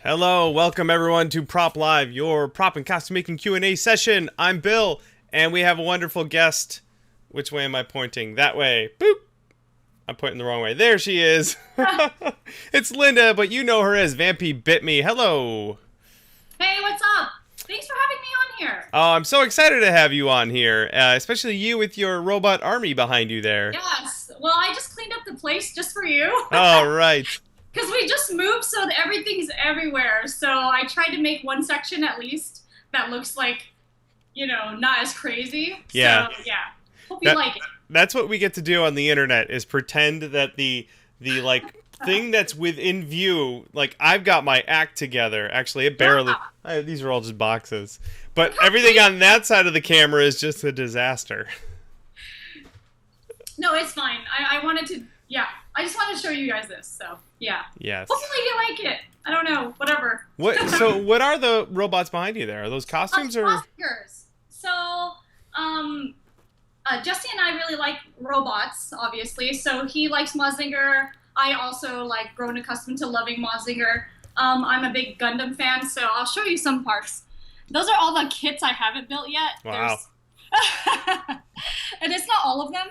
Hello, welcome everyone to Prop Live, your prop and costume making Q&A session. I'm Bill, and we have a wonderful guest. Which way am I pointing? That way. Boop! I'm pointing the wrong way. There she is. It's Linda, but you know her as Vampy Bit Me. Hello. Hey, what's up? Thanks for having me on here. Oh, I'm so excited to have you on here, especially you with your robot army behind you there. Yes. Well, I just cleaned up the place just for you. All right. Because we just moved so that everything's everywhere. So I tried to make one section at least that looks like, not as crazy. Yeah. So, yeah. Hope you like it. That's what we get to do on the internet, is pretend that the thing that's within view, like I've got my act together. Actually, it barely. These are all just boxes, but everything on that side of the camera is just a disaster. No, it's fine. I wanted to. Yeah, I just wanted to show you guys this. So yeah. Yes. Hopefully you like it. I don't know. Whatever. So what are the robots behind you there? Are those costumes or? Figures. So Jesse and I really like robots, obviously. So he likes Mazinger. I also like grown accustomed to loving Mazinger. I'm a big Gundam fan, so I'll show you some parts. Those are all the kits I haven't built yet. Wow. And it's not all of them,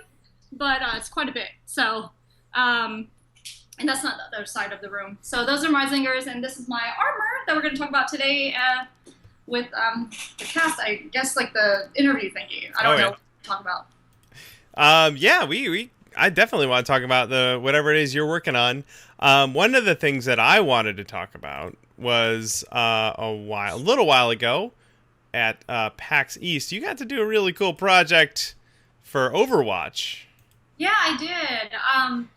but it's quite a bit. So, and that's not the other side of the room. So those are Mazingers, and this is my armor that we're going to talk about today with the cast, I guess, like the interview thingy. I don't know what to talk about. Yeah, I definitely want to talk about whatever it is you're working on. One of the things that I wanted to talk about was a little while ago at PAX East. You got to do a really cool project for Overwatch. Yeah, I did.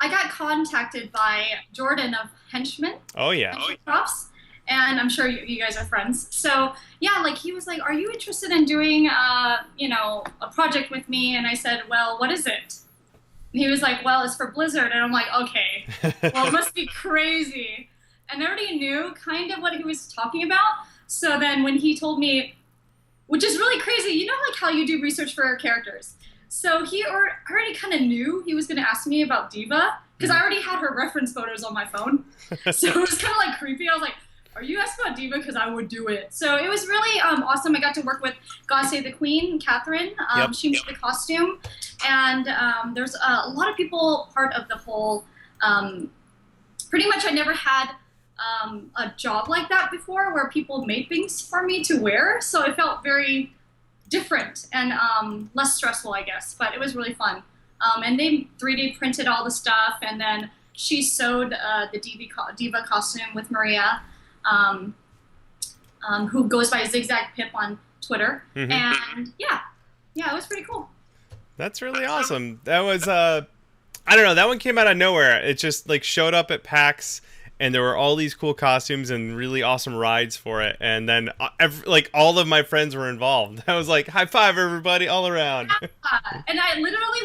I got contacted by Jordan of Henchman. Oh yeah. Props, and I'm sure you guys are friends. So yeah, like he was like, "Are you interested in doing a project with me?" And I said, "Well, what is it?" And he was like, "Well, it's for Blizzard." And I'm like, "Okay, well, it must be crazy." And I already knew kind of what he was talking about. So then when he told me, which is really crazy, you know, like how you do research for characters. So he already kind of knew he was going to ask me about Diva, because I already had her reference photos on my phone. So it was kind of like creepy. I was like, "Are you asking about Diva? Because I would do it." So it was really awesome. I got to work with God Save the Queen, Catherine. She made the costume. And there's a lot of people part of the whole, pretty much I never had a job like that before where people made things for me to wear. So it felt very different and less stressful, I guess. But it was really fun. And they 3D printed all the stuff. And then she sewed the Diva costume with Maria, who goes by Zigzag Pip on Twitter. Mm-hmm. And yeah, it was pretty cool. That's really awesome. That was, I don't know, that one came out of nowhere. It just like showed up at PAX, and there were all these cool costumes and really awesome rides for it. And then all of my friends were involved. I was like, high five everybody all around. Yeah. And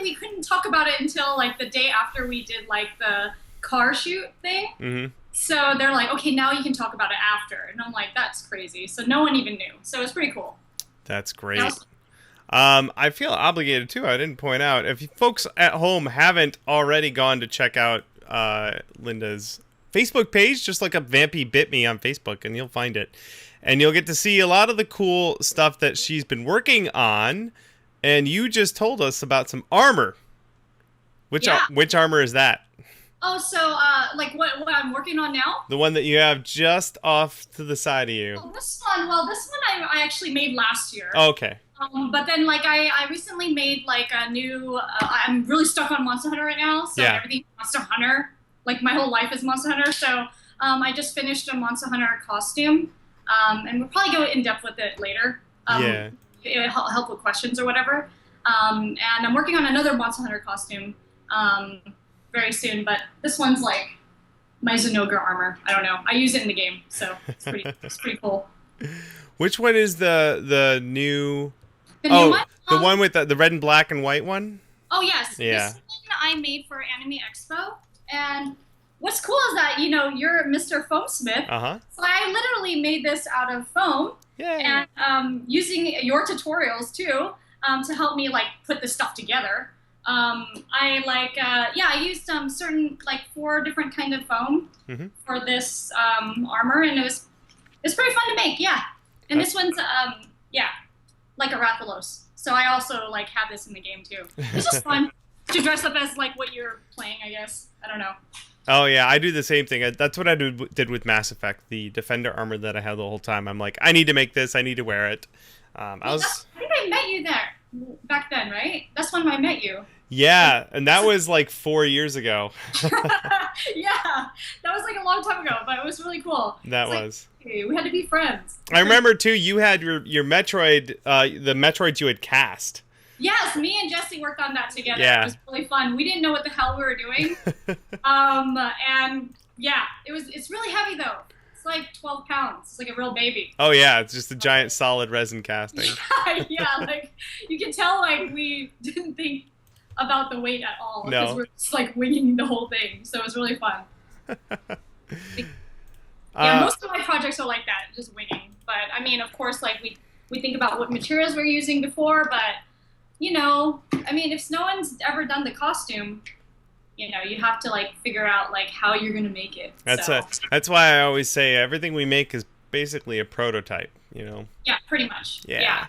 we couldn't talk about it until like the day after we did like the car shoot thing. Mm-hmm. So they're like, "Okay, now you can talk about it after." And I'm like, that's crazy. So no one even knew. So it was pretty cool. That's great. I feel obligated too. I didn't point out, if folks at home haven't already gone to check out Linda's Facebook page, just look up Vampy Bit Me on Facebook and you'll find it. And you'll get to see a lot of the cool stuff that she's been working on. And you just told us about some armor. Which armor is that? Oh, so like what I'm working on now? The one that you have just off to the side of you. Oh, this one I actually made last year. Oh, okay. But then like I recently made like a new. I'm really stuck on Monster Hunter right now, so everything Monster Hunter. Like my whole life is Monster Hunter. So I just finished a Monster Hunter costume, and we'll probably go in depth with it later. It'll help with questions or whatever. And I'm working on another Monster Hunter costume very soon, but this one's like my Zenogre armor. I don't know. I use it in the game, so it's pretty cool. Which one is the new? The new one? The one with the red and black and white one? Oh yes. Yeah. This one I made for Anime Expo, and what's cool is that you're Mr. Foamsmith. Uh-huh. So I literally made this out of foam. Yay. And using your tutorials too to help me like put this stuff together. I like, yeah, I used certain, like 4 different kind of foam for this armor, and it's pretty fun to make, yeah. And this one's, yeah, like a Rathalos. So I also like have this in the game too. It's just fun to dress up as like what you're playing, I guess. I don't know. Oh yeah, I do the same thing. That's what I did with Mass Effect, the Defender armor that I had the whole time. I'm like, I need to make this. I need to wear it. I think I met you there back then, right? That's when I met you. Yeah, and that was like 4 years ago. Yeah, that was like a long time ago, but it was really cool. That was. Like, hey, we had to be friends. I remember too. You had your Metroid, the Metroids you had cast. Yes, me and Jesse worked on that together. Yeah. It was really fun. We didn't know what the hell we were doing. And yeah, it's really heavy though. It's like 12 pounds. It's like a real baby. Oh yeah, it's just a giant solid resin casting. Yeah, like you can tell like we didn't think about the weight at all because we're just like winging the whole thing. So it was really fun. Yeah, most of my projects are like that, just winging. But I mean, of course, like we think about what materials we're using before, but you know, I mean, if no one's ever done the costume, you know, you have to like figure out like how you're gonna make it. That's why I always say everything we make is basically a prototype. You know. Yeah, pretty much. Yeah.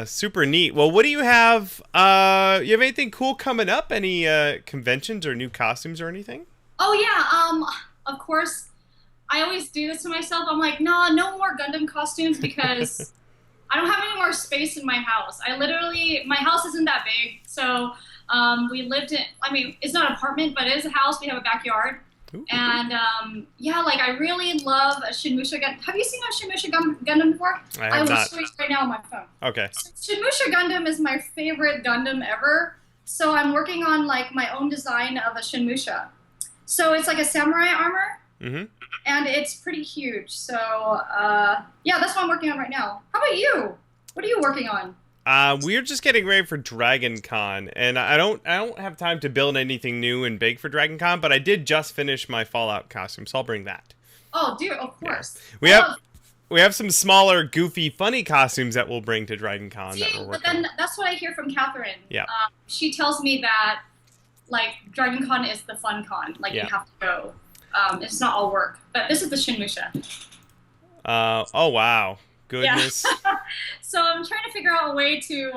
Super neat. Well, what do you have? You have anything cool coming up? Any conventions or new costumes or anything? Oh yeah. Of course, I always do this to myself. I'm like, nah, no more Gundam costumes because I don't have any more space in my house. My house isn't that big. So we lived in, I mean, it's not an apartment, but it is a house. We have a backyard. Ooh. And yeah, like I really love a Shinmusha Gundam. Have you seen a Shinmusha Gundam before? I have not. will show you right now on my phone. Okay. Shinmusha Gundam is my favorite Gundam ever. So I'm working on like my own design of a Shinmusha. So it's like a samurai armor. Mm-hmm. And it's pretty huge. So, yeah, that's what I'm working on right now. How about you? What are you working on? We're just getting ready for DragonCon, and I don't have time to build anything new and big for DragonCon, but I did just finish my Fallout costume, so I'll bring that. Oh, dude, of course. Yeah. We have some smaller, goofy, funny costumes that we'll bring to DragonCon. But then that's what I hear from Catherine. Yeah. She tells me that, like, DragonCon is the fun con. Like, you have to go. It's not all work. But this is the Shinmusha. Oh, wow. Goodness. Yeah. So I'm trying to figure out a way to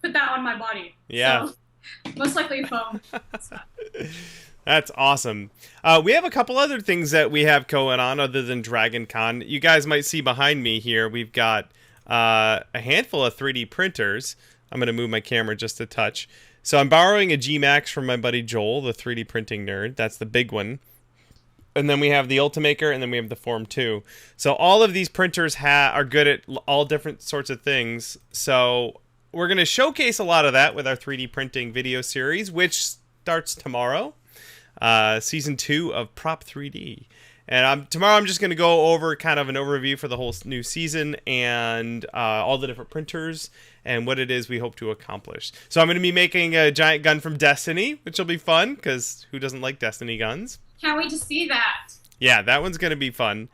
put that on my body. Yeah. So, most likely foam. That's awesome. We have a couple other things that we have going on other than DragonCon. You guys might see behind me here, we've got a handful of 3D printers. I'm going to move my camera just a touch. So I'm borrowing a G-Max from my buddy Joel, the 3D printing nerd. That's the big one. And then we have the Ultimaker, and then we have the Form 2. So all of these printers are good at all different sorts of things. So we're going to showcase a lot of that with our 3D printing video series, which starts tomorrow. Season 2 of Prop 3D. And tomorrow I'm just going to go over kind of an overview for the whole new season and all the different printers and what it is we hope to accomplish. So I'm going to be making a giant gun from Destiny, which will be fun because who doesn't like Destiny guns? Can't wait to see that. Yeah, that one's going to be fun.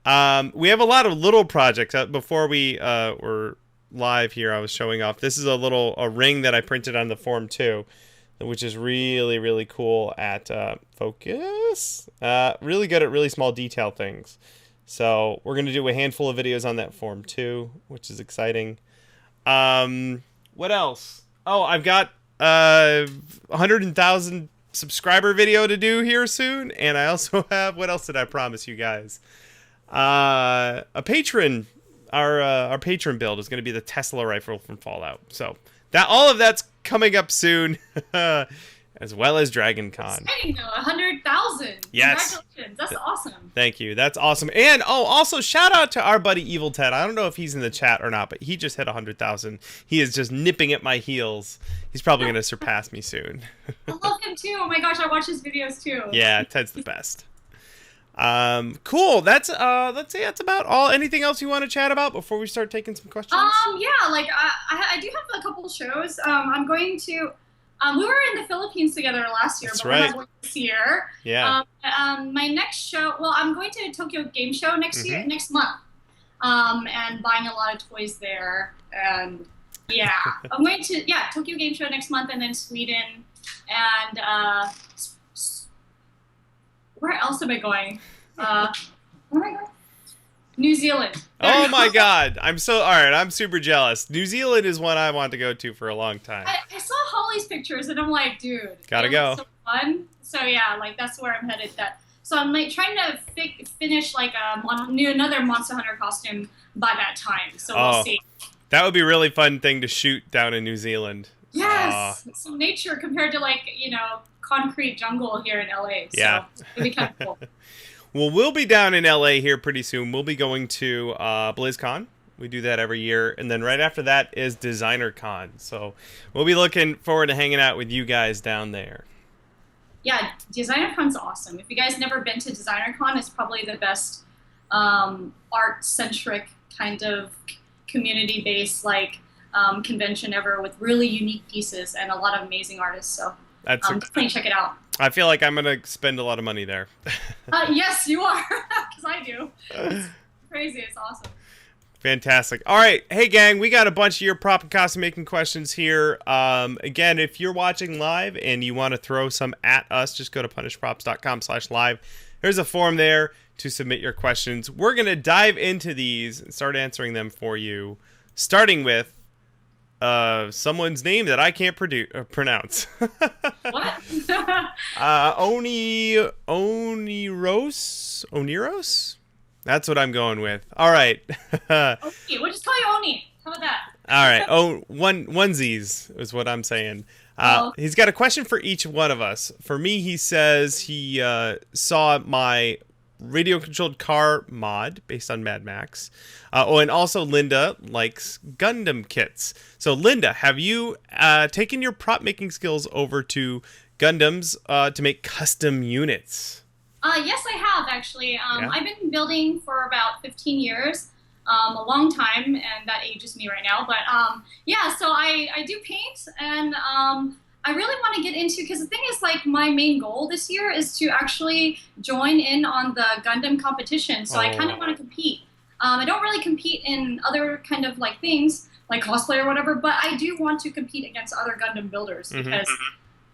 We have a lot of little projects. Before we were live here, I was showing off. This is a ring that I printed on the Form 2, which is really, really cool at focus. Really good at really small detail things. So we're going to do a handful of videos on that Form 2, which is exciting. What else? Oh, I've got 100,000 subscriber video to do here soon, and I also have, what else did I promise you guys? A patron, our patron build is going to be the Tesla rifle from Fallout. So all of that's coming up soon, as well as DragonCon. Exciting though, 100,000. Yes. Congratulations, that's awesome. Thank you, that's awesome. And also shout out to our buddy Evil Ted. I don't know if he's in the chat or not, but he just hit 100,000. He is just nipping at my heels. He's probably going to surpass me soon. I love him too. Oh my gosh, I watch his videos too. Yeah, Ted's the best. Cool. Let's say that's about all. Anything else you want to chat about before we start taking some questions? Yeah, like I do have a couple shows. I'm going to. We were in the Philippines together last year, That's but right. we're not going this year. Yeah. My next show. Well, I'm going to Tokyo Game Show next month. And buying a lot of toys there and Yeah, I'm going to Tokyo Game Show next month, and then Sweden, and where else am I going? Where am I going? New Zealand. Oh my God! I'm super jealous. New Zealand is one I want to go to for a long time. I saw Holly's pictures, and I'm like, dude, gotta go. So fun. So yeah, like that's where I'm headed. So I'm like trying to finish like another Monster Hunter costume by that time. So we'll see. That would be a really fun thing to shoot down in New Zealand. Yes, some nature compared to like concrete jungle here in LA. So yeah, it'd be kind of cool. Well, we'll be down in LA here pretty soon. We'll be going to BlizzCon. We do that every year. And then right after that is DesignerCon. So we'll be looking forward to hanging out with you guys down there. Yeah, DesignerCon's awesome. If you guys never been to DesignerCon, it's probably the best art-centric kind of community-based convention ever with really unique pieces and a lot of amazing artists. So definitely check it out. I feel like I'm going to spend a lot of money there. Yes, you are, because I do. It's crazy. It's awesome. Fantastic. All right. Hey, gang, we got a bunch of your prop and costume making questions here. Again, if you're watching live and you want to throw some at us, just go to punishprops.com/live. There's a form there to submit your questions. We're going to dive into these and start answering them for you, starting with someone's name that I can't pronounce. What? Oniros? That's what I'm going with. All right. Okay, we'll just call you Oni. How about that? All right. Onesies is what I'm saying. He's got a question for each one of us. For me, he says he saw my radio-controlled car mod based on Mad Max. And also Linda likes Gundam kits. So Linda, have you taken your prop making skills over to Gundams to make custom units? Yes, I have actually. I've been building for about 15 years, a long time, and that ages me right now. But yeah, so I do paint, and I really want to get into, because the thing is, like, my main goal this year is to actually join in on the Gundam competition. So I kind of want to compete. I don't really compete in other kind of like things like cosplay or whatever, but I do want to compete against other Gundam builders because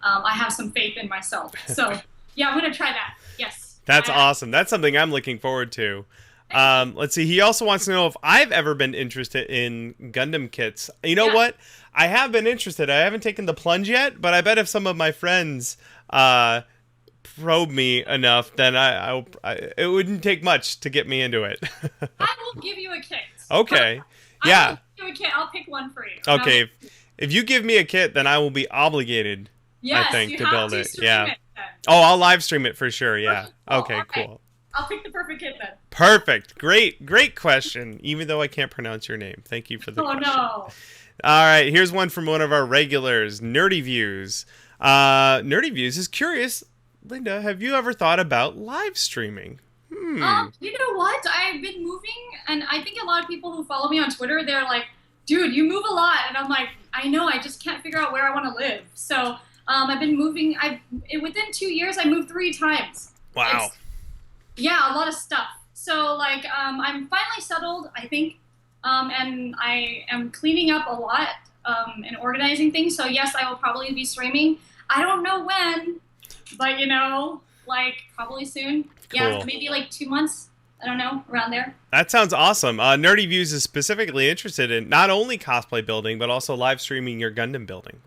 I have some faith in myself. So yeah, I'm gonna try that. Yes. That's awesome. That's something I'm looking forward to. Let's see. He also wants to know if I've ever been interested in Gundam kits. You know what? I have been interested. I haven't taken the plunge yet, but I bet if some of my friends probe me enough, then it wouldn't take much to get me into it. I will give you a kit. Okay. Yeah. I'll give you a kit. I'll pick one for you. Okay. If you give me a kit, then I will be obligated, yes, I think, to build it. Yeah. Oh, I'll live stream it for sure. Yeah. Okay, cool. I'll pick the perfect kit then. Perfect. Great question. Even though I can't pronounce your name. Thank you for the question. No. All right, here's one from one of our regulars, Nerdy Views. Nerdy Views is curious, Linda, have you ever thought about live streaming? You know what? I've been moving, and I think a lot of people who follow me on Twitter, they're like, dude, you move a lot. And I'm like, I know, I just can't figure out where I want to live. So I've been moving. Within 2 years, I moved 3 times. Wow. Yeah, a lot of stuff. So, like, I'm finally settled, I think, and I am cleaning up a lot and organizing things. So, yes, I will probably be streaming. I don't know when, but, like, probably soon. Cool. Yeah, maybe like 2 months. I don't know, around there. That sounds awesome. Nerdy Views is specifically interested in not only cosplay building, but also live streaming your Gundam building.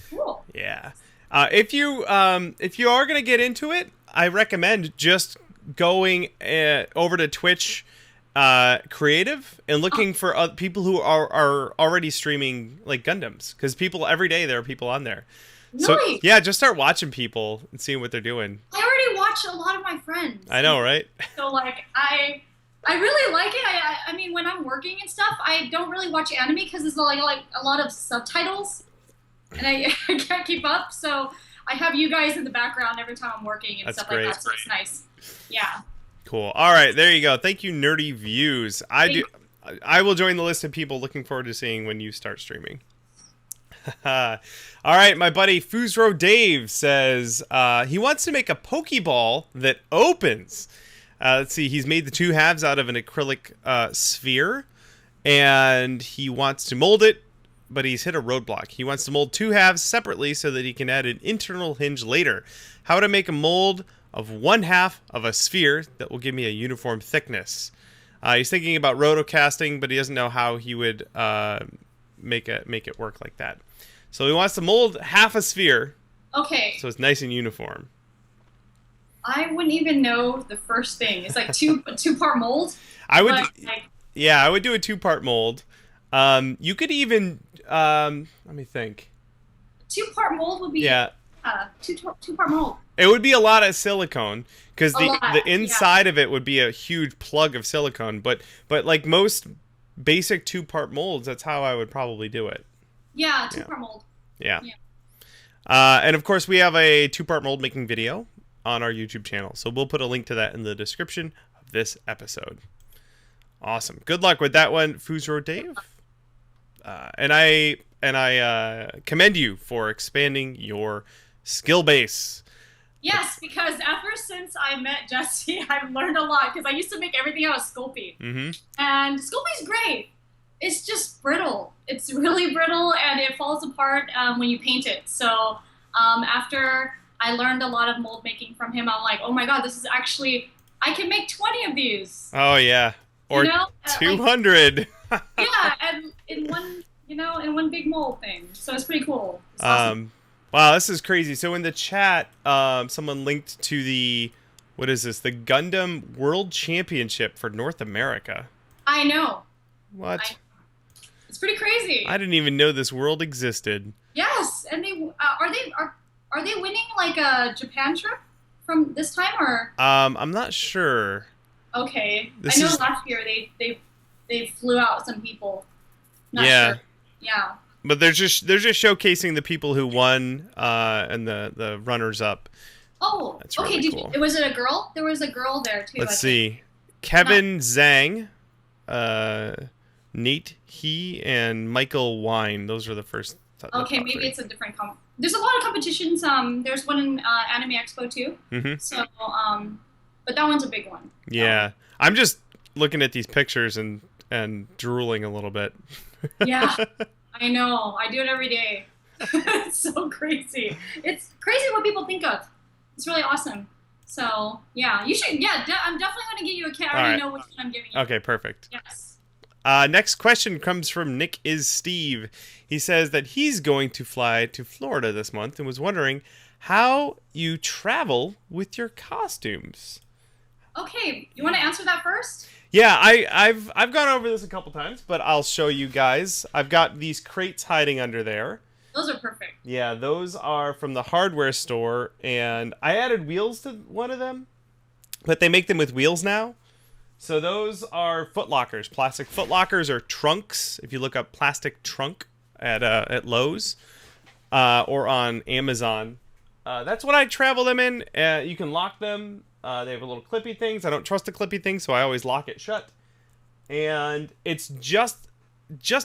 Cool. Yeah. If you are going to get into it, I recommend just going over to Twitch Creative and looking for people who are already streaming like Gundams, because every day there are people on there. Nice. So yeah, just start watching people and seeing what they're doing. I already watch a lot of my friends. I know, right? So like I really like it. I mean, when I'm working and stuff, I don't really watch anime because there's like a lot of subtitles, and I can't keep up. So I have you guys in the background every time I'm working and stuff like that. So it's nice. Yeah. Cool. All right, there you go. Thank you, Nerdy Views. I will join the list of people looking forward to seeing when you start streaming. All right, my buddy Fuzro Dave says he wants to make a Pokeball that opens. Let's see, he's made the 2 halves out of an acrylic sphere, and he wants to mold it but he's hit a roadblock. He wants to mold 2 halves separately so that he can add an internal hinge later. How to make a mold of 1/2 of a sphere that will give me a uniform thickness. He's thinking about rotocasting, but he doesn't know how he would make it work like that. So he wants to mold half a sphere. Okay. So it's nice and uniform. I wouldn't even know the first thing. It's like a two-part mold. I would do a 2-part mold. You could even let me think. 2-part mold would be two-part mold. It would be a lot of silicone because the inside of it would be a huge plug of silicone. But like most basic 2-part molds, that's how I would probably do it. Yeah, 2-part mold. Yeah. And of course, we have a 2-part mold making video on our YouTube channel, so we'll put a link to that in the description of this episode. Awesome. Good luck with that one, Fuzro Dave. And I commend you for expanding your skill base. Yes, because ever since I met Jesse, I've learned a lot, because I used to make everything out of Sculpey. Mm-hmm. And Sculpey's great. It's just brittle. It's really brittle, and it falls apart when you paint it. So after I learned a lot of mold making from him, I'm like, oh my god, this is actually, I can make 20 of these. Oh yeah, or 200. Yeah, and in one big mold thing. So it's pretty cool. It's awesome. Wow, this is crazy. So in the chat, someone linked to the, what is this? The Gundam World Championship for North America. I know. What? It's pretty crazy. I didn't even know this world existed. Yes, and they are they winning like a Japan trip from this time, or? I'm not sure. Okay, I know last year they flew out some people. Not sure. Yeah. But they're just showcasing the people who won and the runners up. Oh, that's okay. Really cool. Was it a girl? There was a girl there too. Let's see. Kevin Zhang, Nate He, and Michael Wine. Those are the first. Okay, maybe it's a different There's a lot of competitions. There's one in Anime Expo too. Mm-hmm. So, but that one's a big one. Yeah, I'm just looking at these pictures and drooling a little bit. Yeah. I know. I do it every day. It's so crazy. It's crazy what people think of. It's really awesome. So, yeah. You should, I'm definitely going to get you a kit. I already know which one I'm giving you. Okay, perfect. Yes. Next question comes from Nick is Steve. He says that he's going to fly to Florida this month and was wondering how you travel with your costumes. Okay. You want to answer that first? Yeah, I've gone over this a couple times, but I'll show you guys. I've got these crates hiding under there. Those are perfect. Yeah, those are from the hardware store, and I added wheels to one of them, but they make them with wheels now. So those are Footlockers. Plastic Footlockers are trunks. If you look up plastic trunk at Lowe's or on Amazon, that's what I travel them in. You can lock them. They have a little clippy things. I don't trust the clippy things, so I always lock it shut. And it's just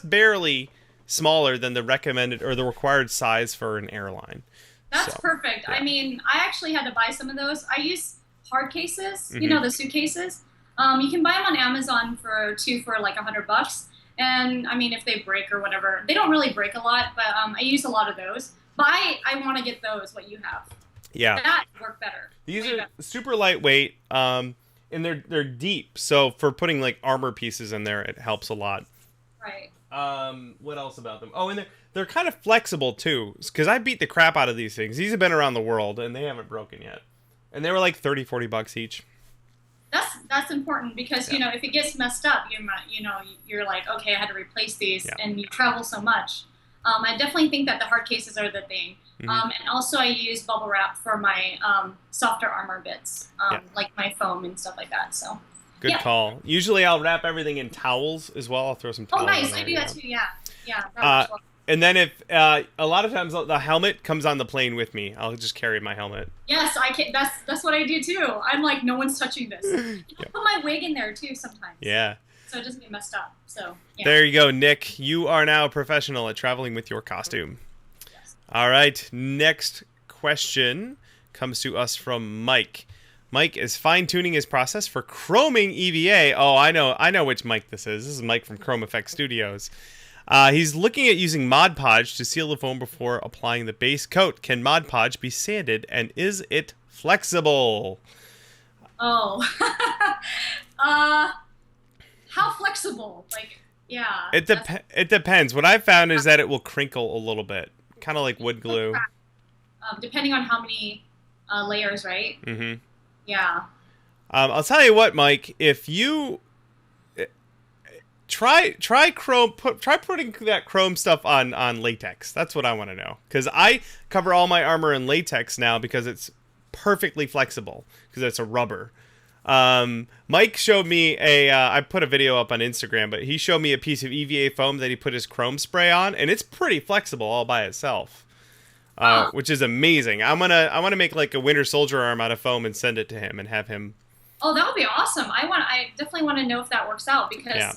barely smaller than the recommended or the required size for an airline. That's perfect. Yeah. I mean, I actually had to buy some of those. I use hard cases, mm-hmm. The suitcases. You can buy them on Amazon for like $100. And I mean, if they break or whatever, they don't really break a lot, but I use a lot of those. But I want to get those, what you have. Yeah. That work better. These are super lightweight, and they're deep. So for putting like armor pieces in there, it helps a lot. Right. What else about them? Oh, and they're kind of flexible too, because I beat the crap out of these things. These have been around the world, and they haven't broken yet. And they were like $30-$40 each. That's important because if it gets messed up, you're like, okay, I had to replace these, and you travel so much. I definitely think that the hard cases are the thing. Mm-hmm. And also I use bubble wrap for my softer armor bits, like my foam and stuff like that. So good call. Usually I'll wrap everything in towels as well. I'll throw some towels. Oh, nice. I do that too. Yeah. And then if a lot of times the helmet comes on the plane with me, I'll just carry my helmet. Yes, I can. That's what I do too. I'm like, no one's touching this. Put my wig in there too sometimes. Yeah. So it doesn't get messed up. So There you go, Nick. You are now a professional at traveling with your costume. Yes. All right. Next question comes to us from Mike. Mike is fine-tuning his process for chroming EVA. Oh, I know which Mike this is. This is Mike from ChromEffect Studios. He's looking at using Mod Podge to seal the foam before applying the base coat. Can Mod Podge be sanded, and is it flexible? Oh. How flexible? Like, yeah. It depends. What I've found is that it will crinkle a little bit, kind of like wood glue. Depending on how many layers, right? Mm-hmm. Yeah. I'll tell you what, Mike. If you try putting that chrome stuff on latex. That's what I want to know, because I cover all my armor in latex now because it's perfectly flexible because it's a rubber. Mike showed me I put a video up on Instagram, but he showed me a piece of EVA foam that he put his chrome spray on, and it's pretty flexible all by itself, which is amazing. I want to make like a Winter Soldier arm out of foam and send it to him and have him. Oh, that would be awesome. I definitely want to know if that works out, because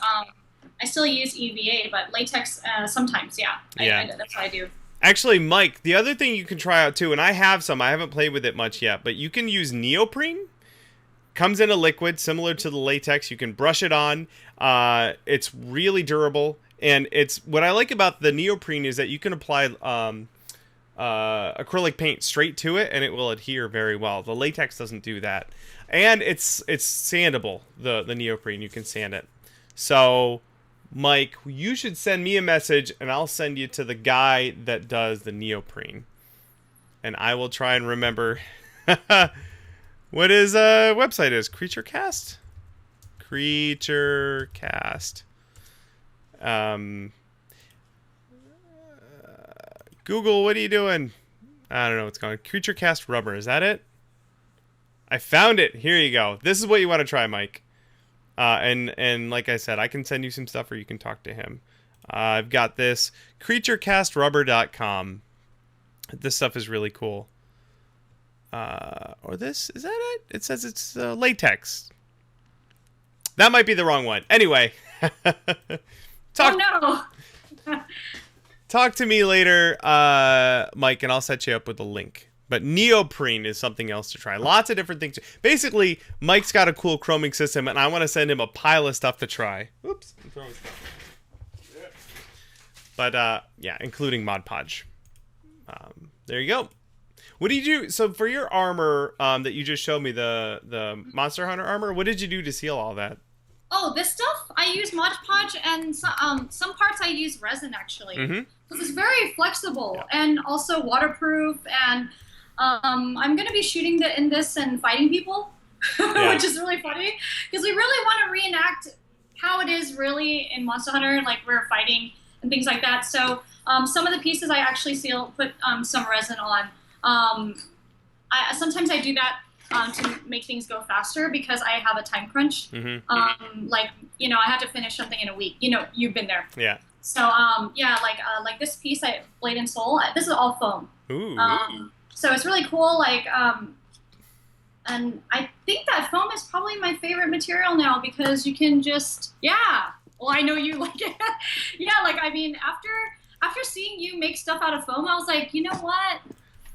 I still use EVA, but latex sometimes, that's what I do. Actually, Mike, the other thing you can try out too, and I have some, I haven't played with it much yet, but you can use neoprene. Comes in a liquid similar to the latex. You can brush it on. It's really durable, and it's what I like about the neoprene is that you can apply acrylic paint straight to it, and it will adhere very well. The latex doesn't do that, and it's sandable. The neoprene, you can sand it. So, Mike, you should send me a message, and I'll send you to the guy that does the neoprene, and I will try and remember. What his website is? CreatureCast? CreatureCast. Google, what are you doing? I don't know what's going on. CreatureCast Rubber, is that it? I found it. Here you go. This is what you want to try, Mike. And like I said, I can send you some stuff, or you can talk to him. I've got this. CreatureCastRubber.com. This stuff is really cool. Or this, is that it? It says it's latex. That might be the wrong one. Anyway. Oh no! Talk to me later, Mike, and I'll set you up with a link. But neoprene is something else to try. Lots of different things. Basically, Mike's got a cool chroming system, and I want to send him a pile of stuff to try. Oops, I'm throwing stuff. But, yeah, including Mod Podge. There you go. What did you do? So for your armor that you just showed me, the Monster Hunter armor, what did you do to seal all that? Oh, this stuff I use Mod Podge, and some parts I use resin actually. Because it's very flexible and also waterproof. And I'm gonna be shooting in this and fighting people, which is really funny because we really want to reenact how it is really in Monster Hunter, like we're fighting and things like that. So some of the pieces I actually put some resin on. Sometimes I do that to make things go faster because I have a time crunch. Like, you know, I have to finish something in a week. You know, you've been there. Yeah. So, yeah, like this piece, Blade and Soul, this is all foam. Ooh. So it's really cool. Like, and I think that foam is probably my favorite material now because you can just, well, I know you like it. Like, I mean, after seeing you make stuff out of foam, I was like, you know what?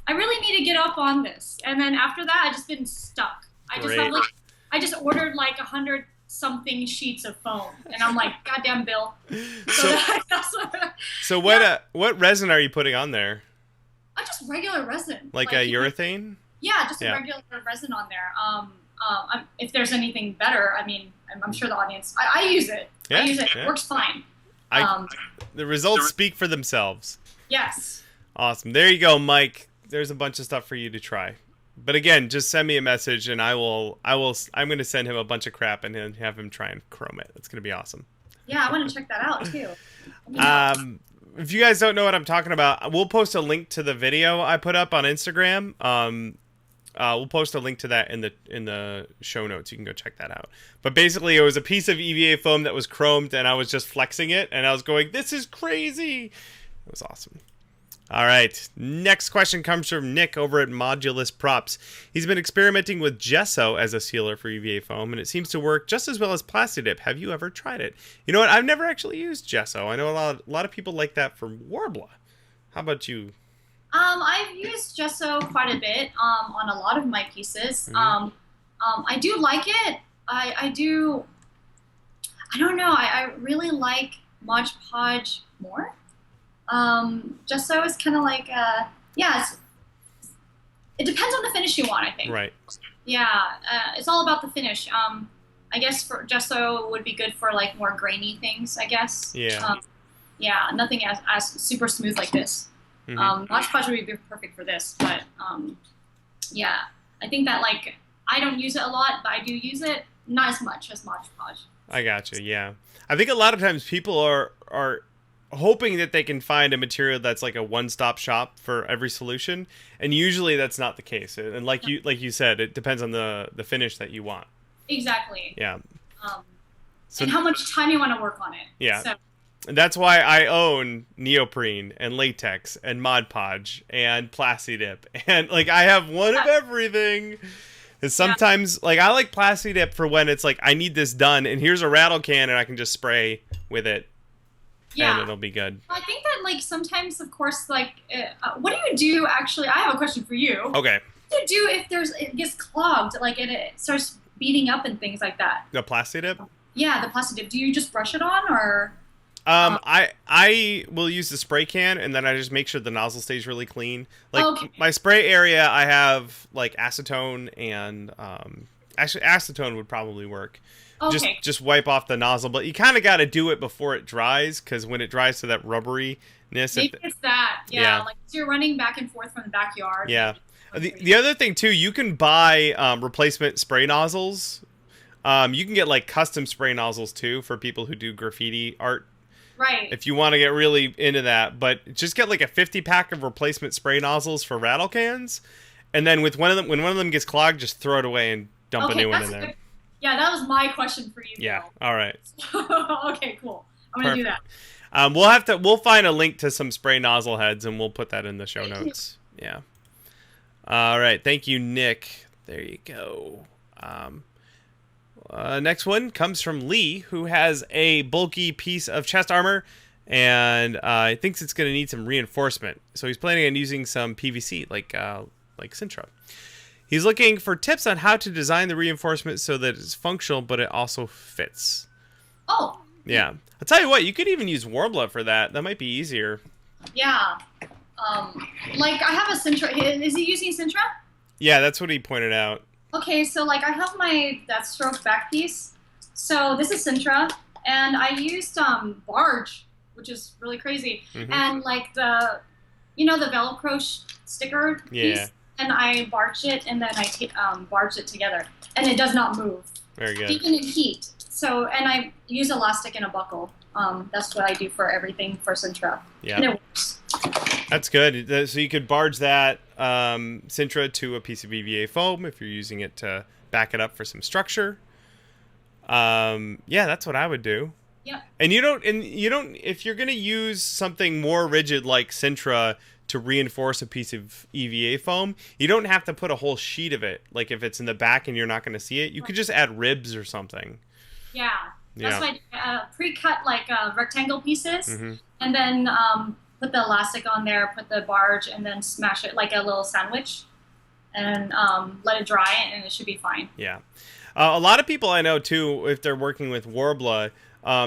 I really need to get up on this. And then after that, I just been stuck. I just ordered like 100-something sheets of foam, and I'm like, goddamn, Bill. So what resin are you putting on there? Just regular resin. Like a urethane? Yeah, just a regular resin on there. If there's anything better, I mean, I'm sure the audience. I use it. Yeah, I use it. It works fine. The results speak for themselves. Yes. Awesome. There you go, Mike. There's a bunch of stuff for you to try. But again, just send me a message, and I'm going to send him a bunch of crap and then have him try and chrome it. It's going to be awesome. Yeah, I want to check that out too. If you guys don't know what I'm talking about, we'll post a link to the video I put up on Instagram. We'll post a link to that in the show notes. You can go check that out. But basically, it was a piece of EVA foam that was chromed, and I was just flexing it, and I was going, "This is crazy!" It was awesome. All right, next question comes from Nick over at Modulus Props. He's been experimenting with gesso as a sealer for EVA foam, and it seems to work just as well as Plasti Dip. Have you ever tried it? You know what? I've never actually used gesso. I know a lot of people like that from Worbla. How about you? I've used gesso quite a bit on a lot of my pieces. I do like it. I don't know. I really like Mod Podge more. Gesso is kind of like, yeah, it depends on the finish you want, I think. Right. Yeah, it's all about the finish. I guess for gesso would be good for like more grainy things, I guess. Yeah. Yeah, nothing as super smooth like this. Mod Podge would be perfect for this, but yeah, I think that like I don't use it a lot, but I do use it not as much as Mod Podge. I gotcha. Yeah, I think a lot of times people are hoping that they can find a material that's like a one-stop shop for every solution, and usually that's not the case. And like you said, it depends on the finish that you want. Exactly. Yeah. And how much time you want to work on it. Yeah. So. And that's why I own neoprene and latex and Mod Podge and Plasti Dip, and like I have one of everything. And sometimes like I like Plasti Dip for when it's like I need this done, and here's a rattle can, and I can just spray with it. Yeah, and it'll be good. I think that like sometimes, of course, like what do you do? Actually, I have a question for you. Okay. What do you do if it gets clogged, like it starts beating up and things like that? The Plasti Dip? Yeah, the Plasti Dip. Do you just brush it on, or? I will use the spray can, and then I just make sure the nozzle stays really clean. Like my spray area, I have like acetone and actually acetone would probably work. Okay. Just wipe off the nozzle, but you kind of got to do it before it dries, because when it dries to that rubberiness, maybe it's that. Yeah, like you're running back and forth from the backyard. Yeah. The other thing too, you can buy replacement spray nozzles. You can get like custom spray nozzles too for people who do graffiti art. Right. If you want to get really into that, but just get like a 50-pack of replacement spray nozzles for rattle cans, and then with when one of them gets clogged, just throw it away and dump a new one in there. Good. Yeah, that was my question for you. Yeah. All right. Okay, cool. I'm gonna do that. We'll find a link to some spray nozzle heads, and we'll put that in the show notes. Yeah. All right. Thank you, Nick. There you go. Next one comes from Lee, who has a bulky piece of chest armor, and thinks it's going to need some reinforcement. So he's planning on using some PVC, like Sintra. He's looking for tips on how to design the reinforcement so that it's functional, but it also fits. Oh. Yeah. I'll tell you what, you could even use Worbla for that. That might be easier. Yeah. Like I have a Sintra. Is he using Sintra? Yeah, that's what he pointed out. Okay, so like I have my Deathstroke back piece. So this is Sintra, and I used Barge, which is really crazy, and like the Velcro sticker piece, and I barged it, and then I barged it together, and it does not move. Very good. Even in heat. So, and I use elastic and a buckle. That's what I do for everything for Sintra. Yeah. And it works. That's good. So you could barge that Sintra to a piece of EVA foam if you're using it to back it up for some structure. Yeah, that's what I would do. Yeah. And you don't if you're gonna use something more rigid like Sintra to reinforce a piece of EVA foam, you don't have to put a whole sheet of it. Like if it's in the back and you're not going to see it, you could just add ribs or something. Yeah. That's why I pre-cut like rectangle pieces, and then put the elastic on there, put the barge, and then smash it like a little sandwich, and let it dry, and it should be fine. Yeah. A lot of people I know too, if they're working with Worbla,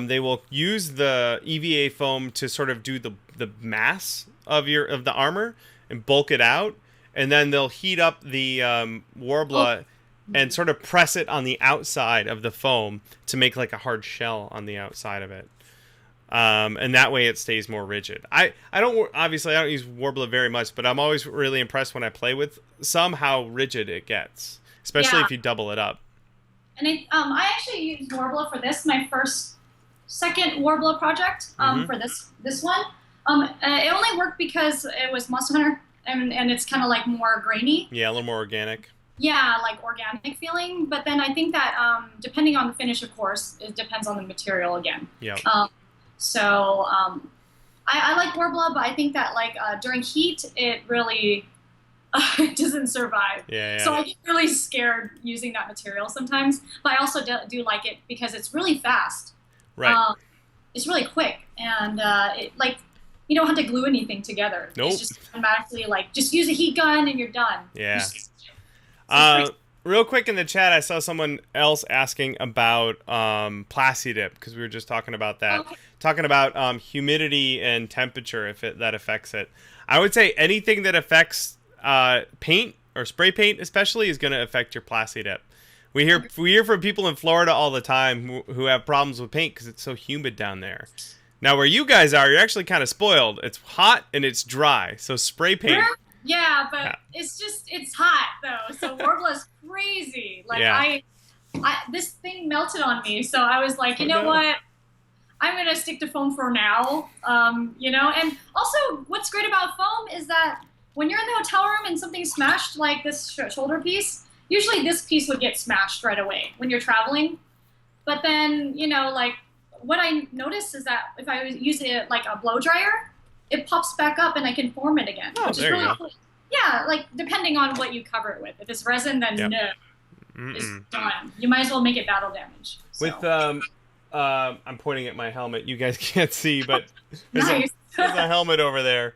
they will use the EVA foam to sort of do the mass of the armor and bulk it out, and then they'll heat up the Worbla and sort of press it on the outside of the foam to make like a hard shell on the outside of it, and that way it stays more rigid. I don't use Worbla very much, but I'm always really impressed when I play with how rigid it gets, especially if you double it up. And I actually used Worbla for this, my second Worbla project for this one. It only worked because it was Monster Hunter, and it's kind of like more grainy. Yeah, a little more organic. Yeah, like organic feeling. But then I think that depending on the finish, of course, it depends on the material again. Yeah. I like Worbla, but I think that like during heat, it really doesn't survive. Yeah. So I get really scared using that material sometimes. But I also do like it because it's really fast. Right. It's really quick, and you don't have to glue anything together. Nope. It's just automatically just use a heat gun and you're done. Yeah. Real quick in the chat, I saw someone else asking about Plasti Dip, because we were just talking about that. Okay. Talking about humidity and temperature, if that affects it. I would say anything that affects paint or spray paint especially is going to affect your Plasti Dip. We hear from people in Florida all the time who have problems with paint because it's so humid down there. Now, where you guys are, you're actually kind of spoiled. It's hot and it's dry, so spray paint... Yeah, but it's hot though. So Worbla's crazy. Like I this thing melted on me, so I was like, you know what? I'm gonna stick to foam for now. You know, and also what's great about foam is that when you're in the hotel room and something's smashed, like this shoulder piece, usually this piece would get smashed right away when you're traveling. But then, you know, like what I noticed is that if I use it like a blow dryer, it pops back up and I can form it again. Oh, which there is really you go. cool. Yeah, like depending on what you cover it with. If it's resin, then no, it's done. You might as well make it battle damage. So. With I'm pointing at my helmet. You guys can't see, but there's, Nice. there's a helmet over there.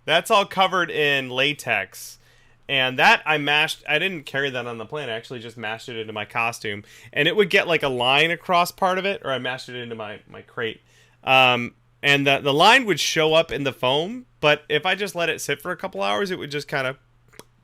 That's all covered in latex. And that I mashed. I didn't carry that on the plane. I actually just mashed it into my costume. And it would get like a line across part of it, or I mashed it into my crate. And the line would show up in the foam, but if I just let it sit for a couple hours, it would just kind of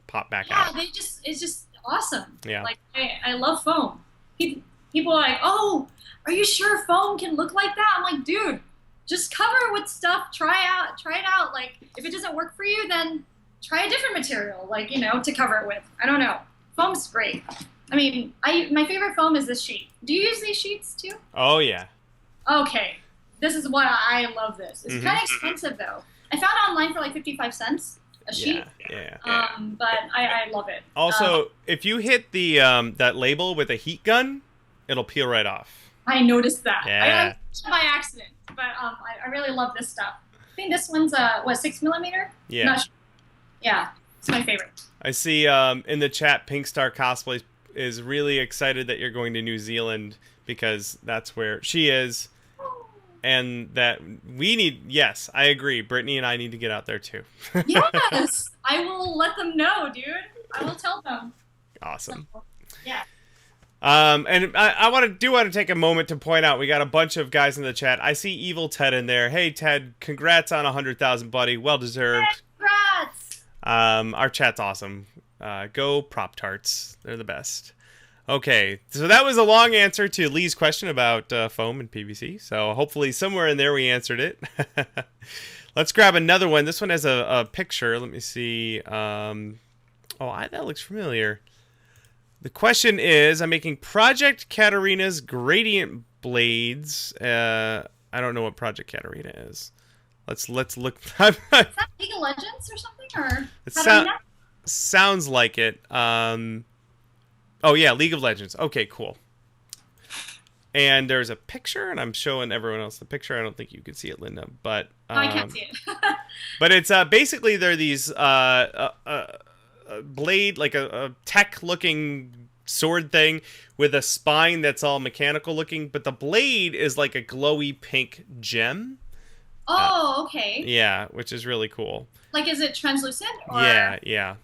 pop back out. Yeah, it's just awesome. Yeah. Like, I love foam. People are like, oh, are you sure foam can look like that? I'm like, dude, just cover it with stuff. Try it out. Like, if it doesn't work for you, then try a different material, like, you know, to cover it with. I don't know. Foam's great. I mean, my favorite foam is this sheet. Do you use these sheets too? Oh, yeah. Okay. This is why I love this. It's kind of expensive, though. I found it online for like 55 cents a sheet. Yeah. But I love it. Also, if you hit the that label with a heat gun, it'll peel right off. I noticed that. Yeah. I by accident, but I really love this stuff. I think this one's 6mm? Yeah. Not sure. Yeah, it's my favorite. I see in the chat, Pink Star Cosplay is really excited that you're going to New Zealand because that's where she is. And that we need, yes, I agree. Brittany and I need to get out there too. Yes, I will let them know, dude. I will tell them. Awesome. So, yeah. And I want to take a moment to point out we got a bunch of guys in the chat. I see Evil Ted in there. Hey Ted, congrats on 100,000, buddy. Well deserved. Congrats. Our chat's awesome. Go Prop Tarts. They're the best. Okay, so that was a long answer to Lee's question about foam and PVC. So hopefully somewhere in there we answered it. Let's grab another one. This one has a picture. Let me see. That looks familiar. The question is, I'm making Project Katarina's gradient blades. I don't know what Project Katarina is. Let's look. Is that League of Legends or something? Or it sounds like it. Oh, yeah, League of Legends. Okay, cool. And there's a picture, and I'm showing everyone else the picture. I don't think you can see it, Linda. But no, I can't see it. But it's basically they're these blade, like a tech-looking sword thing with a spine that's all mechanical-looking. But the blade is like a glowy pink gem. Oh, okay. Yeah, which is really cool. Like, is it translucent? Or... Yeah.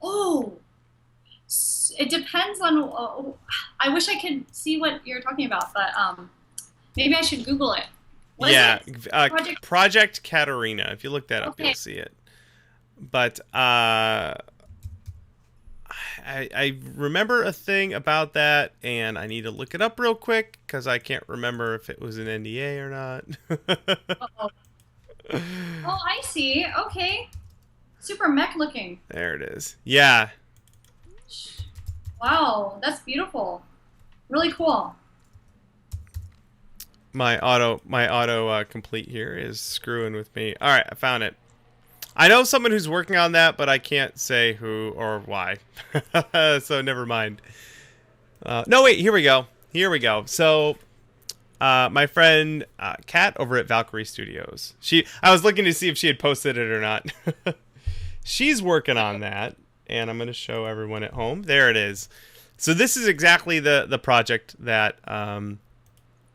Oh. It depends on. I wish I could see what you're talking about, but maybe I should Google it. What is it? Project Katarina. If you look that up, Okay. you'll see it. But I remember a thing about that, and I need to look it up real quick because I can't remember if it was an NDA or not. Uh-oh. Oh, I see. Okay. Super mech looking. There it is. Yeah. Wow, that's beautiful. Really cool. My auto complete here is screwing with me. All right, I found it. I know someone who's working on that, but I can't say who or why. So never mind. No, wait, here we go. So my friend Kat over at Valkyrie Studios. I was looking to see if she had posted it or not. She's working on that. And I'm going to show everyone at home. There it is. So this is exactly the project that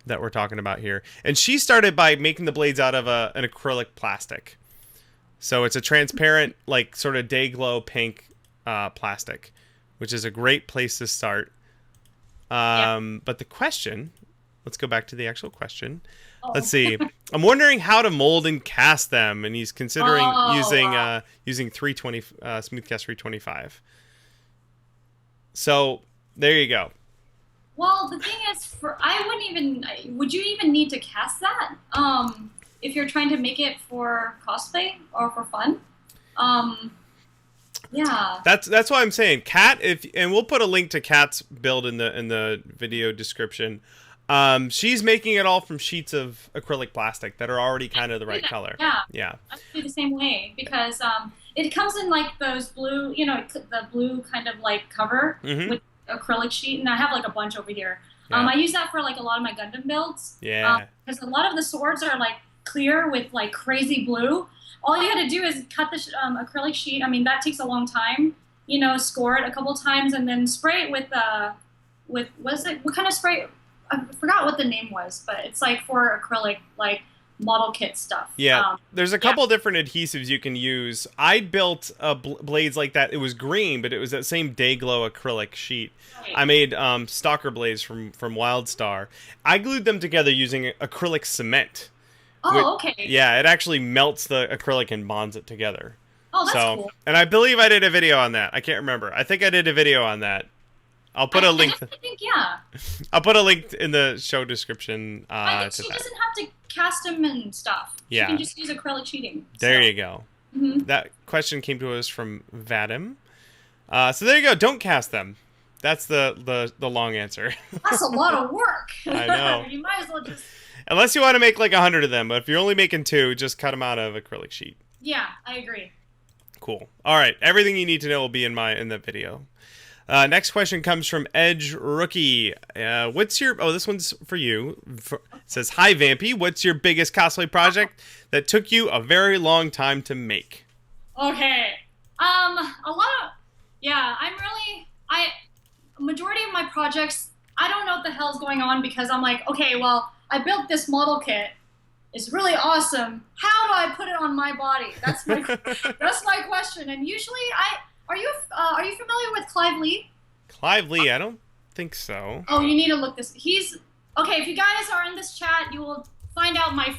we're talking about here. And she started by making the blades out of an acrylic plastic. So it's a transparent, like, sort of day glow pink plastic which is a great place to start. But the question, let's go back to the actual question. Let's see. I'm wondering how to mold and cast them, and he's considering using 320 Smoothcast 325. So there you go. Well, the thing is, would you even need to cast that? If you're trying to make it for cosplay or for fun? Yeah. That's why I'm saying Kat. And we'll put a link to Kat's build in the video description. She's making it all from sheets of acrylic plastic that are already kind of the right color. Yeah. I do the same way because it comes in like those blue, the blue kind of like cover with acrylic sheet, and I have like a bunch over here. I use that for like a lot of my Gundam builds. Yeah. Because a lot of the swords are like clear with like crazy blue. All you got to do is cut the acrylic sheet. I mean, that takes a long time. Score it a couple times and then spray it with what kind of spray? I forgot what the name was, but it's like for acrylic, like model kit stuff. Yeah, there's a couple different adhesives you can use. I built blades like that. It was green, but it was that same Dayglow acrylic sheet. Right. I made Stalker blades from WildStar. I glued them together using acrylic cement. Oh, okay. Yeah, it actually melts the acrylic and bonds it together. Oh, that's cool. And I believe I did a video on that. I can't remember. I think I did a video on that. I'll put a link. I think, yeah. I'll put a link in the show description. I think she doesn't have to cast them and stuff. Yeah. She can just use acrylic sheeting. There you go. That question came to us from Vadim. So there you go. Don't cast them. That's the long answer. That's a lot of work. I know. You might as well just... Unless you want to make like 100 of them, but if you're only making 2, just cut them out of acrylic sheet. Yeah, I agree. Cool. All right. Everything you need to know will be in the video. Next question comes from Edge Rookie. What's your... Oh, this one's for you. It says, "Hi, Vampy. What's your biggest cosplay project that took you a very long time to make?" Okay. A lot of... Yeah, majority of my projects, I don't know what the hell's going on because I'm like, okay, well, I built this model kit. It's really awesome. How do I put it on my body? That's my question. And usually Are you familiar with Clive Lee? Clive Lee? I don't think so. Oh, you need to look this. Okay, if you guys are in this chat, you will find out one of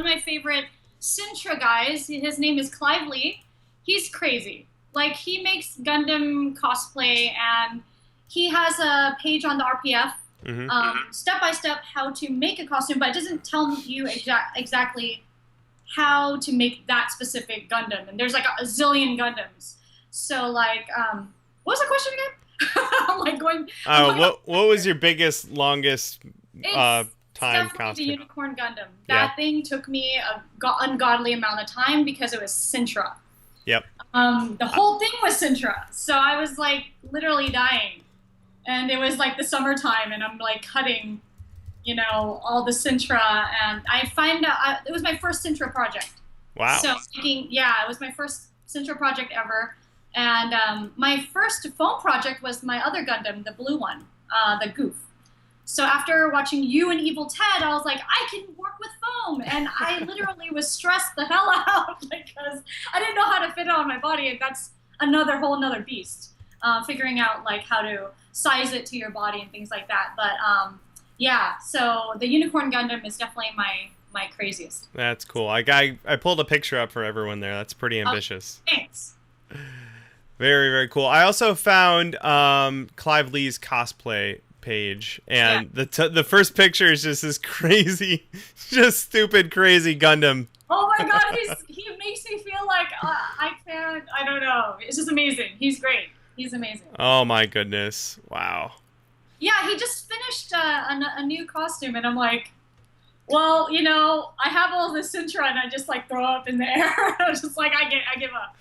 my favorite Sintra guys. His name is Clive Lee. He's crazy. Like, he makes Gundam cosplay, and he has a page on the RPF, step-by-step how to make a costume, but it doesn't tell you exactly how to make that specific Gundam. And there's like a zillion Gundams. So, like, what was the question again? I'm like going... what was your biggest, longest time costume? The Unicorn Gundam. That thing took me an ungodly amount of time because it was Sintra. Yep. The whole thing was Sintra. So I was, like, literally dying. And it was, like, the summertime, and I'm, like, cutting, all the Sintra. And I find out... it was my first Sintra project. Wow. So, it was my first Sintra project ever. And my first foam project was my other Gundam, the blue one, the Goof. So after watching you and Evil Ted, I was like, I can work with foam. And I literally was stressed the hell out because I didn't know how to fit it on my body. And that's whole another beast, figuring out like how to size it to your body and things like that. But so the Unicorn Gundam is definitely my craziest. That's cool. I pulled a picture up for everyone there. That's pretty ambitious. Thanks. Very, very cool. I also found Clive Lee's cosplay page, and the first picture is just this crazy, just stupid, crazy Gundam. Oh my god, he makes me feel like I don't know. It's just amazing. He's great. He's amazing. Oh my goodness. Wow. Yeah, he just finished a new costume, and I'm like, well, I have all this Sintra, and I just like throw up in the air. I was just like, I give up.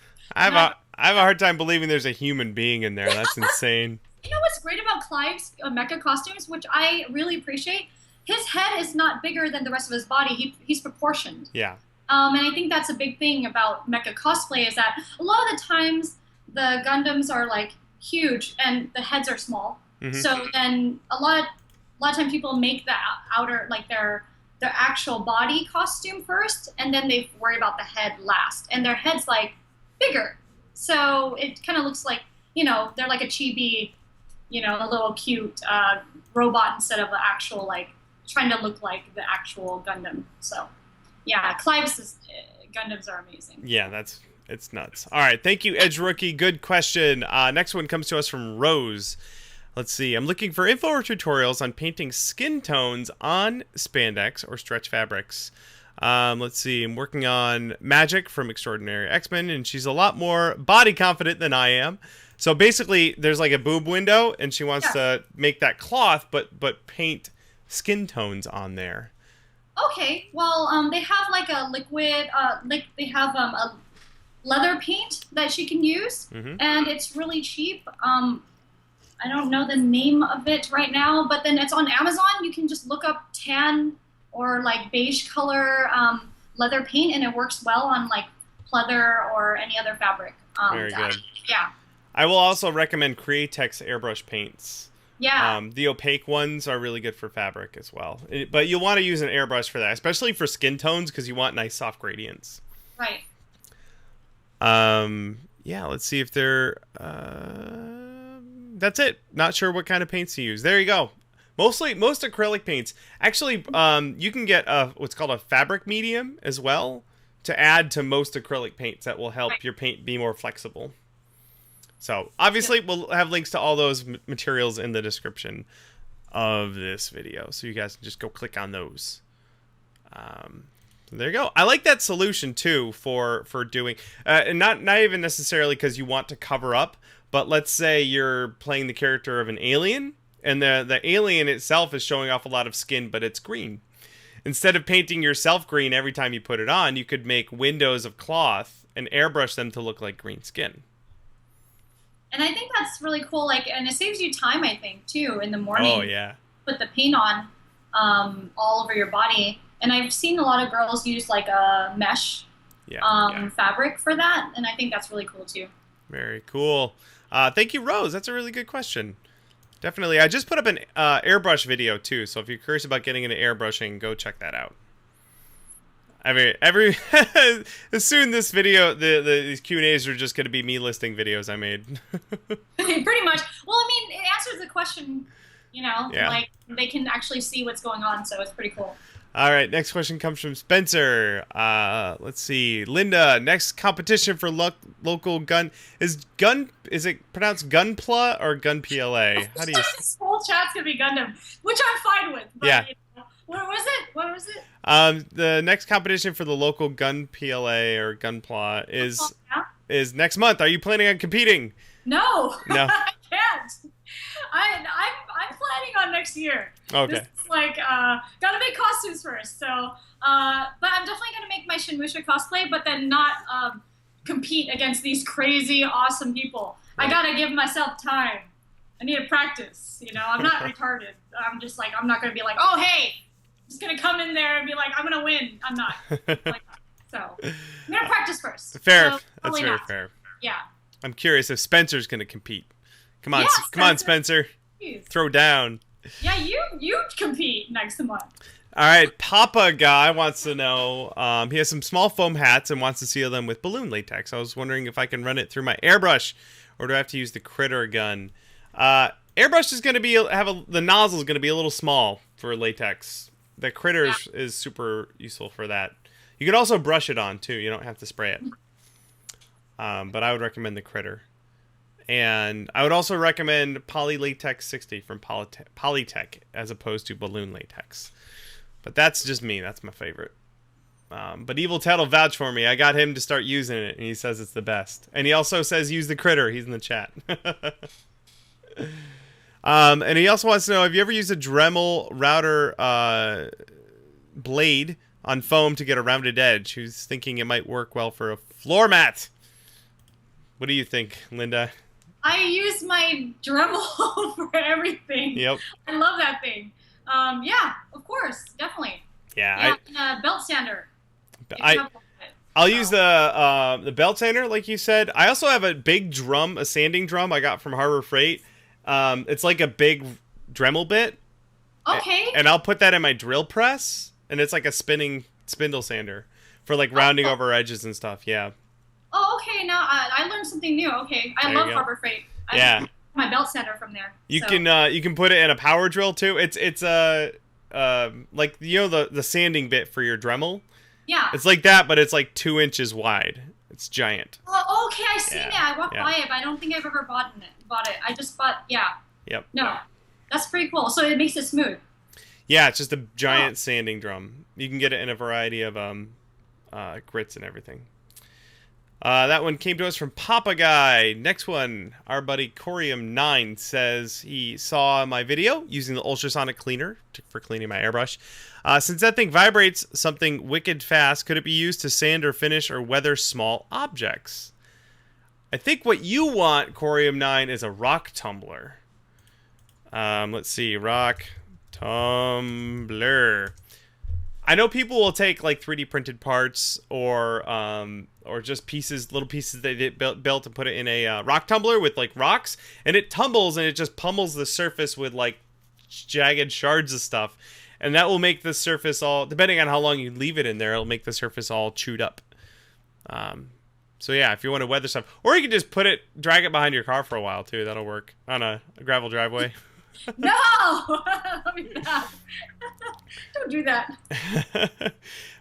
I have a hard time believing there's a human being in there. That's insane. You know what's great about Clive's mecha costumes, which I really appreciate? His head is not bigger than the rest of his body. He's proportioned. Yeah. And I think that's a big thing about mecha cosplay is that a lot of the times the Gundams are like huge and the heads are small. Mm-hmm. So then a lot of times people make the outer, like their actual body costume first, and then they worry about the head last. And their head's like bigger. So it kind of looks like you know, they're like a chibi, you know, a little cute robot instead of an actual, like, trying to look like the actual Gundam. So, yeah, Clive's Gundams are amazing. Yeah, it's nuts. All right, thank you, Edge Rookie. Good question. Next one comes to us from Rose. Let's see. I'm looking for info or tutorials on painting skin tones on spandex or stretch fabrics. Let's see. I'm working on Magic from Extraordinary X-Men, and she's a lot more body confident than I am. So basically, there's like a boob window, and she wants to make that cloth, but paint skin tones on there. Okay. Well, they have like a liquid, they have a leather paint that she can use, and it's really cheap. I don't know the name of it right now, but then it's on Amazon. You can just look up tan or like beige color leather paint, and it works well on like pleather or any other fabric. Very good. Yeah. I will also recommend Createx airbrush paints. Yeah. The opaque ones are really good for fabric as well. But you'll want to use an airbrush for that, especially for skin tones, because you want nice soft gradients. Right. Yeah, let's see if they're... that's it. Not sure what kind of paints to use. There you go. Most acrylic paints. Actually, you can get what's called a fabric medium as well to add to most acrylic paints that will help your paint be more flexible. So, obviously, we'll have links to all those materials in the description of this video. So you guys can just go click on those. There you go. I like that solution, too, for doing... and not even necessarily because you want to cover up, but let's say you're playing the character of an alien, and the alien itself is showing off a lot of skin, but it's green. Instead of painting yourself green every time you put it on, you could make windows of cloth and airbrush them to look like green skin. And I think that's really cool, like, and it saves you time, I think, too, in the morning. Oh, yeah. Put the paint on all over your body. And I've seen a lot of girls use, like, a mesh fabric for that, and I think that's really cool, too. Very cool. Thank you, Rose. That's a really good question. Definitely. I just put up an airbrush video, too, so if you're curious about getting into airbrushing, go check that out. I mean, soon this video, these Q&As are just going to be me listing videos I made. Pretty much. Well, I mean, it answers the question, you know, like they can actually see what's going on, so it's pretty cool. All right, next question comes from Spencer. Let's see. Linda, next competition for local gun. Is it pronounced Gunpla or Gunpla? How do you... This whole chat's going to be Gundam, which I'm fine with. But, yeah. You know, what was it? The next competition for the local Gun PLA or Gunpla is next month. Are you planning on competing? No. No. I can't. I'm planning on next year. Okay. This is like gotta make costumes first. So but I'm definitely gonna make my Shinmusha cosplay, but then not compete against these crazy awesome people. Right. I gotta give myself time. I need to practice. You know, I'm not retarded. I'm just like, I'm not gonna be like, oh hey, just gonna come in there and be like, I'm gonna win. I'm not. Like that. So I'm gonna practice first. Fair. So, that's very fair. Yeah. I'm curious if Spencer's gonna compete. Come on, yeah, come on, Spencer. Jeez. Throw down. Yeah, you compete next month. All right, Papa Guy wants to know. He has some small foam hats and wants to seal them with balloon latex. I was wondering if I can run it through my airbrush, or do I have to use the critter gun? Airbrush is going to be the nozzle is going to be a little small for latex. The critter is super useful for that. You can also brush it on too. You don't have to spray it. But I would recommend the critter. And I would also recommend Poly Latex 60 from Polytech as opposed to balloon latex. But that's just me. That's my favorite. But Evil Ted will vouch for me. I got him to start using it, and he says it's the best. And he also says use the critter. He's in the chat. And he also wants to know, have you ever used a Dremel router blade on foam to get a rounded edge? Who's thinking it might work well for a floor mat? What do you think, Linda? I use my Dremel for everything. Yep. I love that thing. Yeah, of course, definitely. Yeah. And a belt sander. I'll use the belt sander, like you said. I also have a big drum, a sanding drum I got from Harbor Freight. It's like a big Dremel bit. Okay. And I'll put that in my drill press, and it's like a spinning spindle sander for like rounding over edges and stuff. Yeah. Oh, okay. Now I learned something new. Okay, I love Harbor Freight. Yeah. My belt sander from there. You can put it in a power drill too. It's like the sanding bit for your Dremel. Yeah. It's like that, but it's like 2 inches wide. It's giant. Oh, okay, I've seen that. I walked by it, but I don't think I've ever bought it. I just bought. Yep. No, that's pretty cool. So it makes it smooth. Yeah, it's just a giant sanding drum. You can get it in a variety of grits and everything. That one came to us from Papa Guy. Next one, our buddy Corium9 says he saw my video using the ultrasonic cleaner for cleaning my airbrush. Since that thing vibrates something wicked fast, could it be used to sand or finish or weather small objects? I think what you want, Corium9, is a rock tumbler. Let's see, rock tumbler. I know people will take like 3D printed parts or just little pieces they built and put it in a rock tumbler with like rocks, and it tumbles and it just pummels the surface with like jagged shards of stuff, and that will make the surface all, depending on how long you leave it in there, it'll make the surface all chewed up. So yeah, if you want to weather stuff, or you can just drag it behind your car for a while too. That'll work on a gravel driveway. No! Let me not. Don't do that.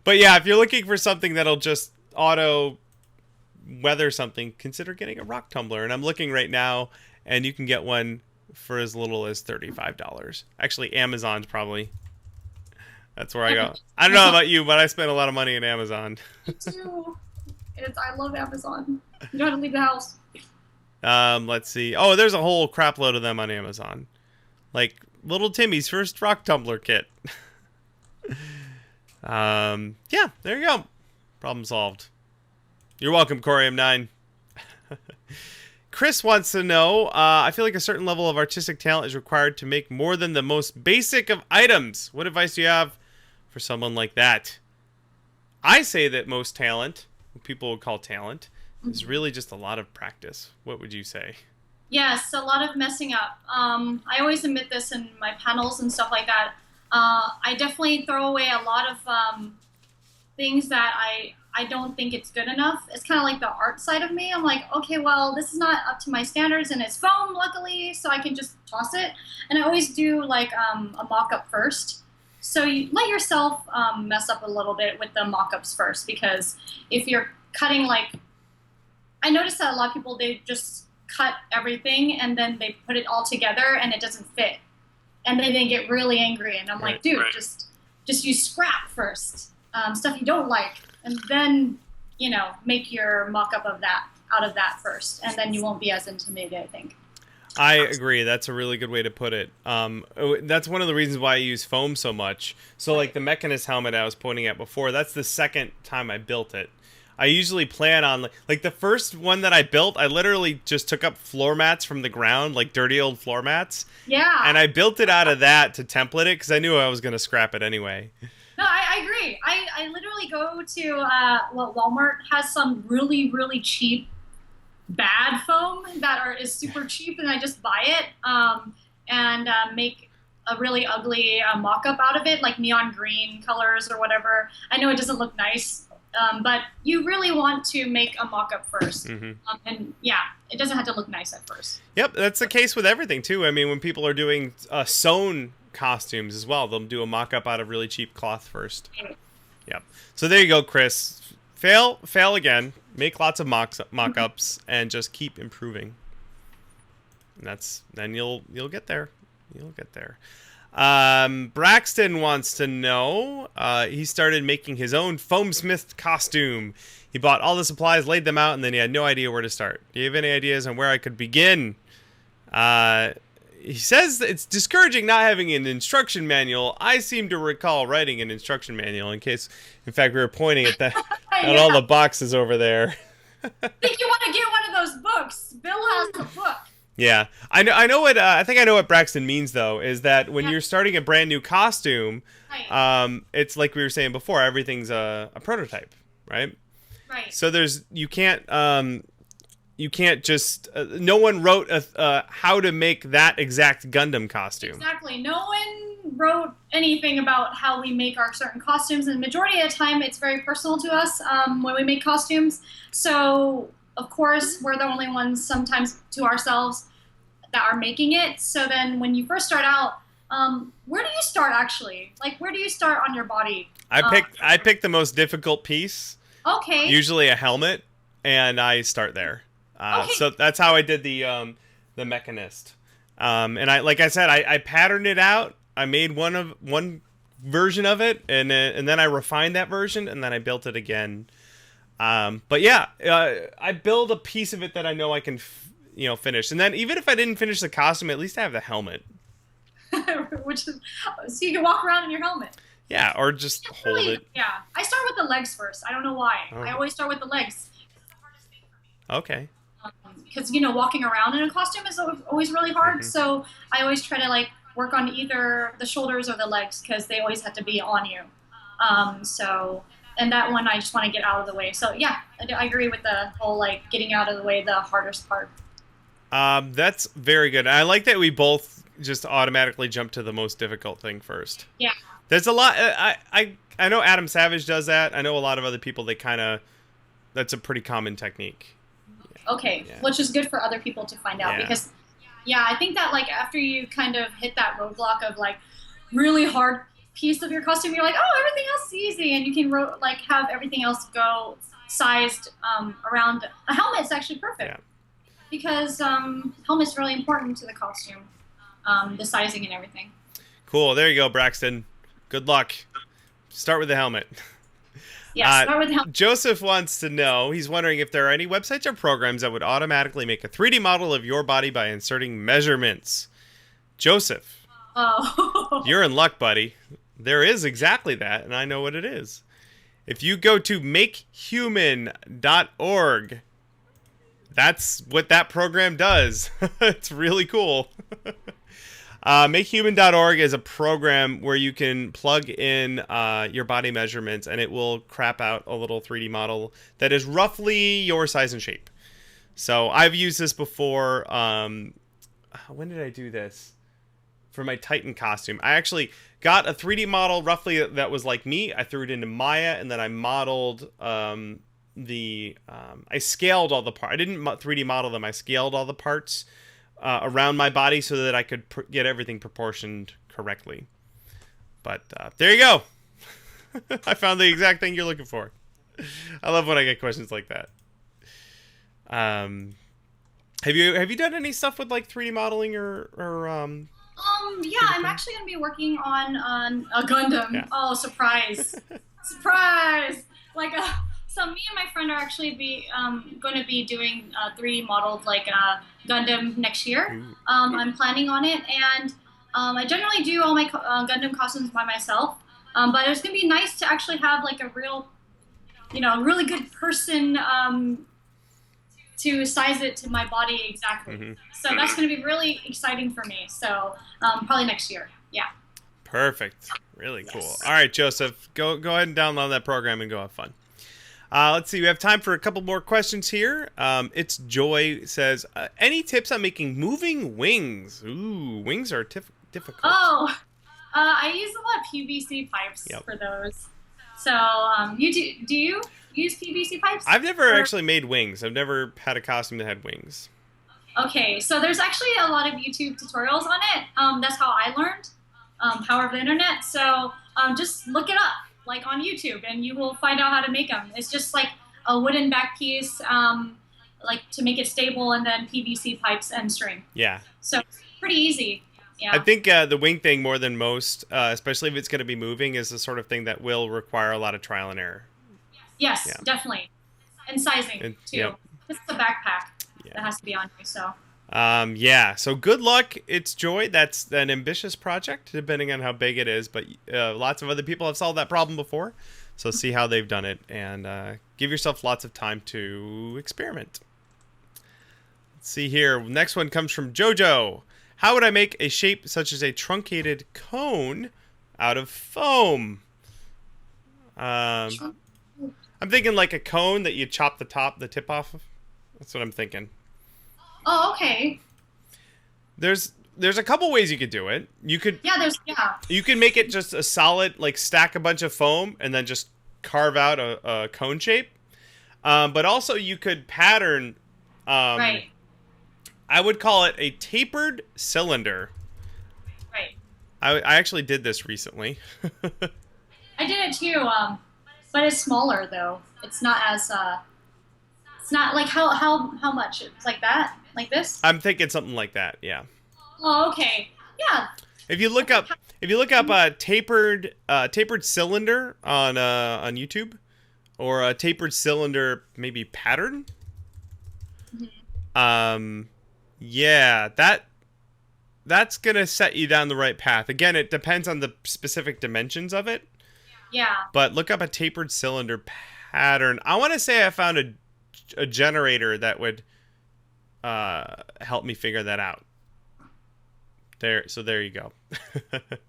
But yeah, if you're looking for something that'll just auto weather something, consider getting a rock tumbler. And I'm looking right now, and you can get one for as little as $35. Actually, Amazon's probably. That's where I go. I don't know about you, but I spend a lot of money in Amazon. Me too. I love Amazon. You don't have to leave the house. Let's see. Oh, there's a whole crap load of them on Amazon. Like little Timmy's first rock tumbler kit. Yeah, there you go. Problem solved. You're welcome, Corium9. Chris wants to know, I feel like a certain level of artistic talent is required to make more than the most basic of items. What advice do you have for someone like that? I say that most talent, what people would call talent, is really just a lot of practice. What would you say? Yes, a lot of messing up. I always admit this in my panels and stuff like that. I definitely throw away a lot of things that I don't think it's good enough. It's kind of like the art side of me. I'm like, okay, well, this is not up to my standards, and it's foam, luckily, so I can just toss it. And I always do like a mock-up first. So you let yourself mess up a little bit with the mock-ups first, because if you're cutting like, I noticed that a lot of people, they just cut everything and then they put it all together and it doesn't fit, and then they get really angry, and I'm like, dude, just use scrap first, stuff you don't like, and then make your mock-up of that out of that first, and then you won't be as intimidated, I think. I agree. That's a really good way to put it. That's one of the reasons why I use foam so much. So like the Mechanist helmet I was pointing at before, that's the second time I built it. I usually plan on, like the first one that I built, I literally just took up floor mats from the ground, like dirty old floor mats. Yeah. And I built it out of that to template it because I knew I was going to scrap it anyway. No, I agree. I literally go to, Walmart has some really, really cheap, bad foam that is super cheap, and I just buy it and make a really ugly mock-up out of it, like neon green colors or whatever. I know it doesn't look nice. But you really want to make a mock-up first. Mm-hmm. And yeah, it doesn't have to look nice at first. Yep, that's the case with everything too. I mean, when people are doing sewn costumes as well, they'll do a mock-up out of really cheap cloth first. Yep. So there you go, Chris. Fail again. Make lots of mock-ups and just keep improving. And then you'll get there. You'll get there. Braxton wants to know, he started making his own foamsmith costume. He bought all the supplies, laid them out, and then he had no idea where to start. Do you have any ideas on where I could begin? He says it's discouraging not having an instruction manual. I seem to recall writing an instruction manual in fact, we were pointing at that at all the boxes over there. I think you want to get one of those books. Bill has a book. Yeah, I know what I think I know what Braxton means though, is that when you're starting a brand new costume, it's like we were saying before, everything's a prototype, right? Right. So you can't just no one wrote how to make that exact Gundam costume. Exactly. No one wrote anything about how we make our certain costumes, and the majority of the time it's very personal to us when we make costumes. So of course we're the only ones sometimes to ourselves that are making it. So then when you first start out, where do you start actually? Like, where do you start on your body? I picked the most difficult piece. Okay. Usually a helmet, and I start there. Okay. So that's how I did the Mechanist. And like I said, I patterned it out. I made one version of it, and then I refined that version, and then I built it again. But yeah, I build a piece of it that I know I can, finish. And then even if I didn't finish the costume, at least I have the helmet. Which is, so you can walk around in your helmet. Yeah, or just hold it. Yeah, I start with the legs first. I don't know why. Oh. I always start with the legs. Okay. Because walking around in a costume is always really hard. So I always try to work on either the shoulders or the legs because they always have to be on you. And that one I just want to get out of the way. So yeah, I agree with the whole getting out of the way, the hardest part. That's very good. I like that we both just automatically jump to the most difficult thing first. Yeah. There's a lot. I know Adam Savage does that. I know a lot of other people. That's a pretty common technique. Okay, yeah. Which is good for other people to find out because, I think that after you kind of hit that roadblock of really hard piece of your costume, you're like, oh, everything else is easy, and you can have everything else go sized around a helmet is actually perfect because helmet's really important to the costume, the sizing and everything. Cool. There you go, Braxton. Good luck. Start with the helmet. Yeah, start with the helmet. Joseph wants to know, he's wondering if there are any websites or programs that would automatically make a 3D model of your body by inserting measurements. Joseph. Oh. You're in luck, buddy. There is exactly that, and I know what it is. If you go to makehuman.org, that's what that program does. It's really cool. Makehuman.org is a program where you can plug in your body measurements, and it will crap out a little 3D model that is roughly your size and shape. So I've used this before. When did I do this? For my Titan costume. I actually got a 3D model roughly that was like me. I threw it into Maya, and then I modeled I scaled all the parts. I didn't 3D model them. I scaled all the parts around my body so that I could get everything proportioned correctly. But there you go. I found the exact thing you're looking for. I love when I get questions like that. Have you done any stuff with 3D modeling or yeah, I'm actually going to be working on a Gundam. Yeah. Oh, surprise. Surprise! So me and my friend are actually going to be doing 3D modeled Gundam next year. I'm planning on it, and I generally do all my Gundam costumes by myself. But it's going to be nice to actually have a real, really good person to size it to my body exactly. So that's going to be really exciting for me. So probably next year. Yeah. Perfect. Really cool. Yes. All right, Joseph, go ahead and download that program and go have fun. Let's see. We have time for a couple more questions here. It's Joy says, any tips on making moving wings? Ooh, wings are difficult. Oh, I use a lot of PVC pipes for those. So you do you use PVC pipes? I've never actually made wings. I've never had a costume that had wings. Okay, so there's actually a lot of YouTube tutorials on it. That's how I learned, power of the internet. So just look it up. On YouTube, and you will find out how to make them. It's just a wooden back piece, to make it stable, and then PVC pipes and string. Yeah. So it's pretty easy. Yeah. I think the wing thing more than most, especially if it's going to be moving, is the sort of thing that will require a lot of trial and error. Yes, definitely, and sizing too. It's a backpack that has to be on you. So. So good luck. It's Joy. That's an ambitious project, depending on how big it is. But lots of other people have solved that problem before. So see how they've done it, and give yourself lots of time to experiment. Let's see here. Next one comes from Jojo. How would I make a shape such as a truncated cone out of foam? I'm thinking a cone that you chop the tip off of. That's what I'm thinking. Oh, okay. There's a couple ways you could do it. You could You can make it just a solid stack a bunch of foam and then just carve out a cone shape. But also you could pattern. Right. I would call it a tapered cylinder. Right. I actually did this recently. I did it too, but it's smaller though. It's not as it's not like how much? It's like that, like this. I'm thinking something like that. Yeah. Oh, okay. Yeah. If you look up a tapered cylinder on YouTube, or a tapered cylinder maybe pattern. Mm-hmm. Yeah, that's gonna set you down the right path. Again, it depends on the specific dimensions of it. Yeah. But look up a tapered cylinder pattern. I want to say I found a generator that would help me figure that out. So there you go. But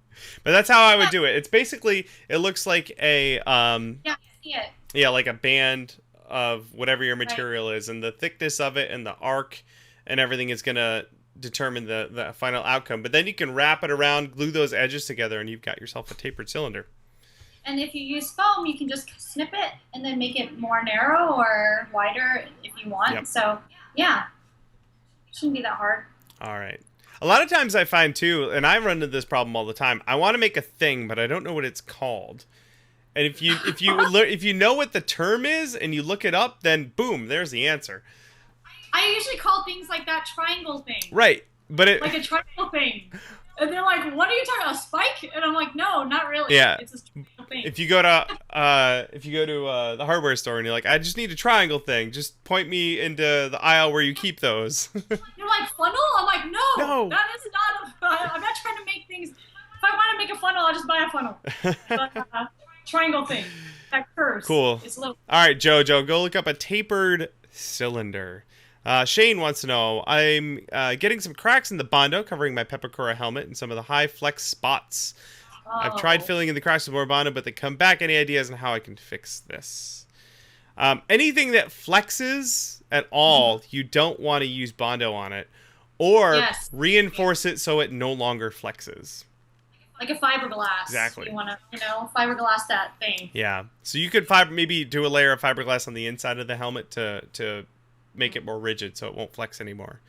that's how I would do it. It's basically, it looks like a Yeah, I see it. yeah, like a band of whatever your material is, and the thickness of it and the arc and everything is gonna determine the final outcome. But then you can wrap it around, glue those edges together, and you've got yourself a tapered cylinder. And if you use foam, you can just snip it and then make it more narrow or wider if you want. Yep. So, yeah, shouldn't be that hard. All right. A lot of times I find too, and I run into this problem all the time. I want to make a thing, but I don't know what it's called. And if you know what the term is and you look it up, then boom, there's the answer. I usually call things like that triangle thing. Right, but like a triangle thing. And they're like, "What are you talking about, a spike?" And I'm like, "No, not really. Yeah. It's a triangle thing." If you go to the hardware store and you're like, "I just need a triangle thing. Just point me into the aisle where you keep those." You're like, "Funnel?" I'm like, "No, that is not. I'm not trying to make things. If I want to make a funnel, I'll just buy a funnel." But, triangle thing that curves. Cool. It's low. All right, Jojo, go look up a tapered cylinder. Shane wants to know, I'm getting some cracks in the Bondo covering my Pepakura helmet and some of the high flex spots. Oh. I've tried filling in the cracks with more Bondo, but they come back. Any ideas on how I can fix this? Anything that flexes at all, you don't want to use Bondo on it, or reinforce it so it no longer flexes. Like a fiberglass. Exactly. You want to, fiberglass that thing. Yeah. So you could maybe do a layer of fiberglass on the inside of the helmet to make it more rigid so it won't flex anymore.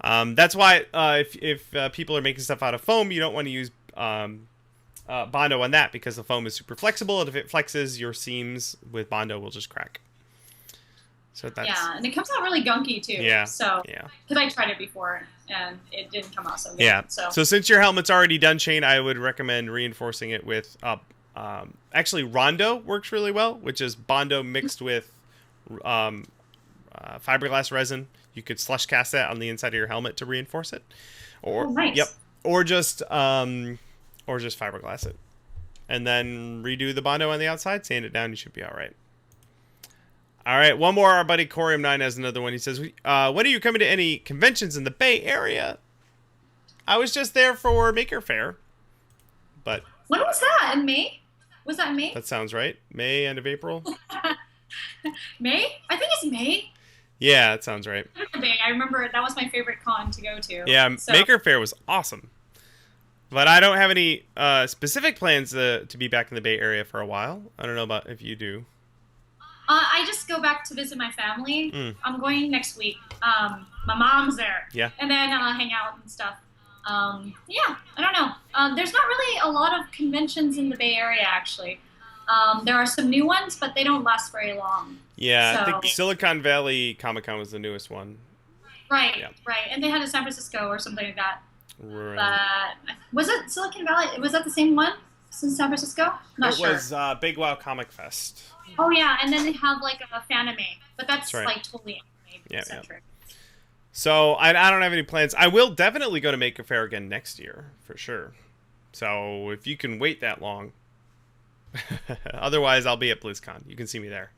That's why if people are making stuff out of foam, you don't want to use Bondo on that, because the foam is super flexible, and if it flexes, your seams with Bondo will just crack. So that's, yeah, and it comes out really gunky too. Yeah. So yeah, because I tried it before and it didn't come out so good. Yeah. So since your helmet's already done, Shane, I would recommend reinforcing it with actually Rondo works really well, which is Bondo mixed with fiberglass resin. You could slush cast that on the inside of your helmet to reinforce it, or nice. or just fiberglass it, and then redo the Bondo on the outside, sand it down. You should be all right. All right, one more. Our buddy Corium9 has another one. He says, when are you coming to any conventions in the Bay Area? I was just there for Maker Faire, but when was that? In May? Was that in May? That sounds right. May, end of April. May? I think it's May. Yeah, that sounds right. I remember that was my favorite con to go to. Yeah, so. Maker Faire was awesome. But I don't have any specific plans to be back in the Bay Area for a while. I don't know about if you do. I just go back to visit my family. I'm going next week. My mom's there. Yeah. And then hang out and stuff. Yeah, I don't know. There's not really a lot of conventions in the Bay Area, actually. There are some new ones, but they don't last very long. Yeah, so. I think Silicon Valley Comic-Con was the newest one. Right, yeah. Right. And they had a San Francisco or something like that. Right. But was it Silicon Valley? Was that the same one since San Francisco? Not sure. It was Big Wow Comic Fest. Oh, yeah, and then they have, like, a Fanime. But that's right. Like, totally anime-centric. Yeah. So, I don't have any plans. I will definitely go to Maker Faire again next year, for sure. So, if you can wait that long. Otherwise, I'll be at BlizzCon. You can see me there.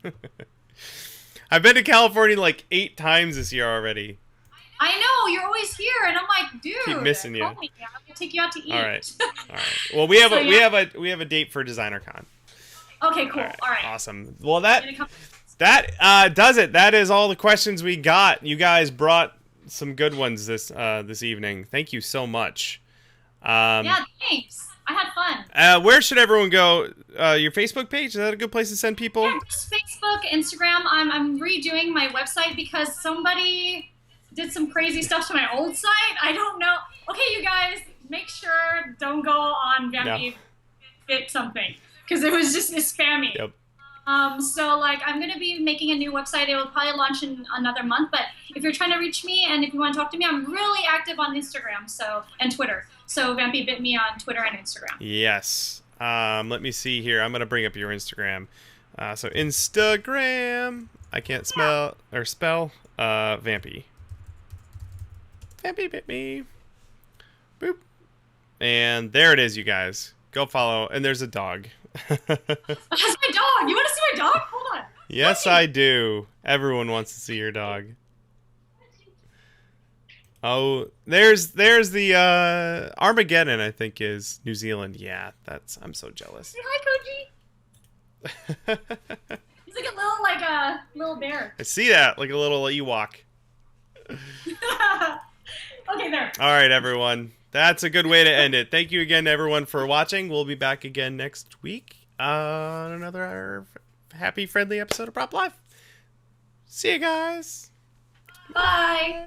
I've been to California, like, 8 times this year already. I know, you're always here, and I'm like, dude, keep missing you. Call me. I'm gonna take you out to eat. All right. Well, we have we have a date for DesignerCon. Okay, cool. All right. Awesome. Well, that does it. That is all the questions we got. You guys brought some good ones this evening. Thank you so much. Yeah, thanks. I had fun. Where should everyone go? Your Facebook page? Is that a good place to send people? Yeah, just Facebook, Instagram. I'm redoing my website because somebody did some crazy stuff to my old site. I don't know. Okay, you guys, make sure don't go on Vampy Bit something because it was just spammy. Yep. So like I'm gonna be making a new website. It will probably launch in another month. But if you're trying to reach me and if you want to talk to me, I'm really active on Instagram and Twitter. So Vampy Bit Me on Twitter and Instagram. Yes. Let me see here. I'm gonna bring up your Instagram. So Instagram. I can't spell. Vampy. Vampy Bit Me. Boop. And there it is, you guys. Go follow. And there's a dog. That's my dog. You want to see my dog? Hold on. Yes, I do. Everyone wants to see your dog. Oh, there's the Armageddon, I think, is New Zealand. Yeah, I'm so jealous. Say hi, Koji. He's like a little bear. I see that, like a little Ewok. Okay, there. All right, everyone. That's a good way to end it. Thank you again, everyone, for watching. We'll be back again next week on another happy, friendly episode of Prop Live. See you guys. Bye.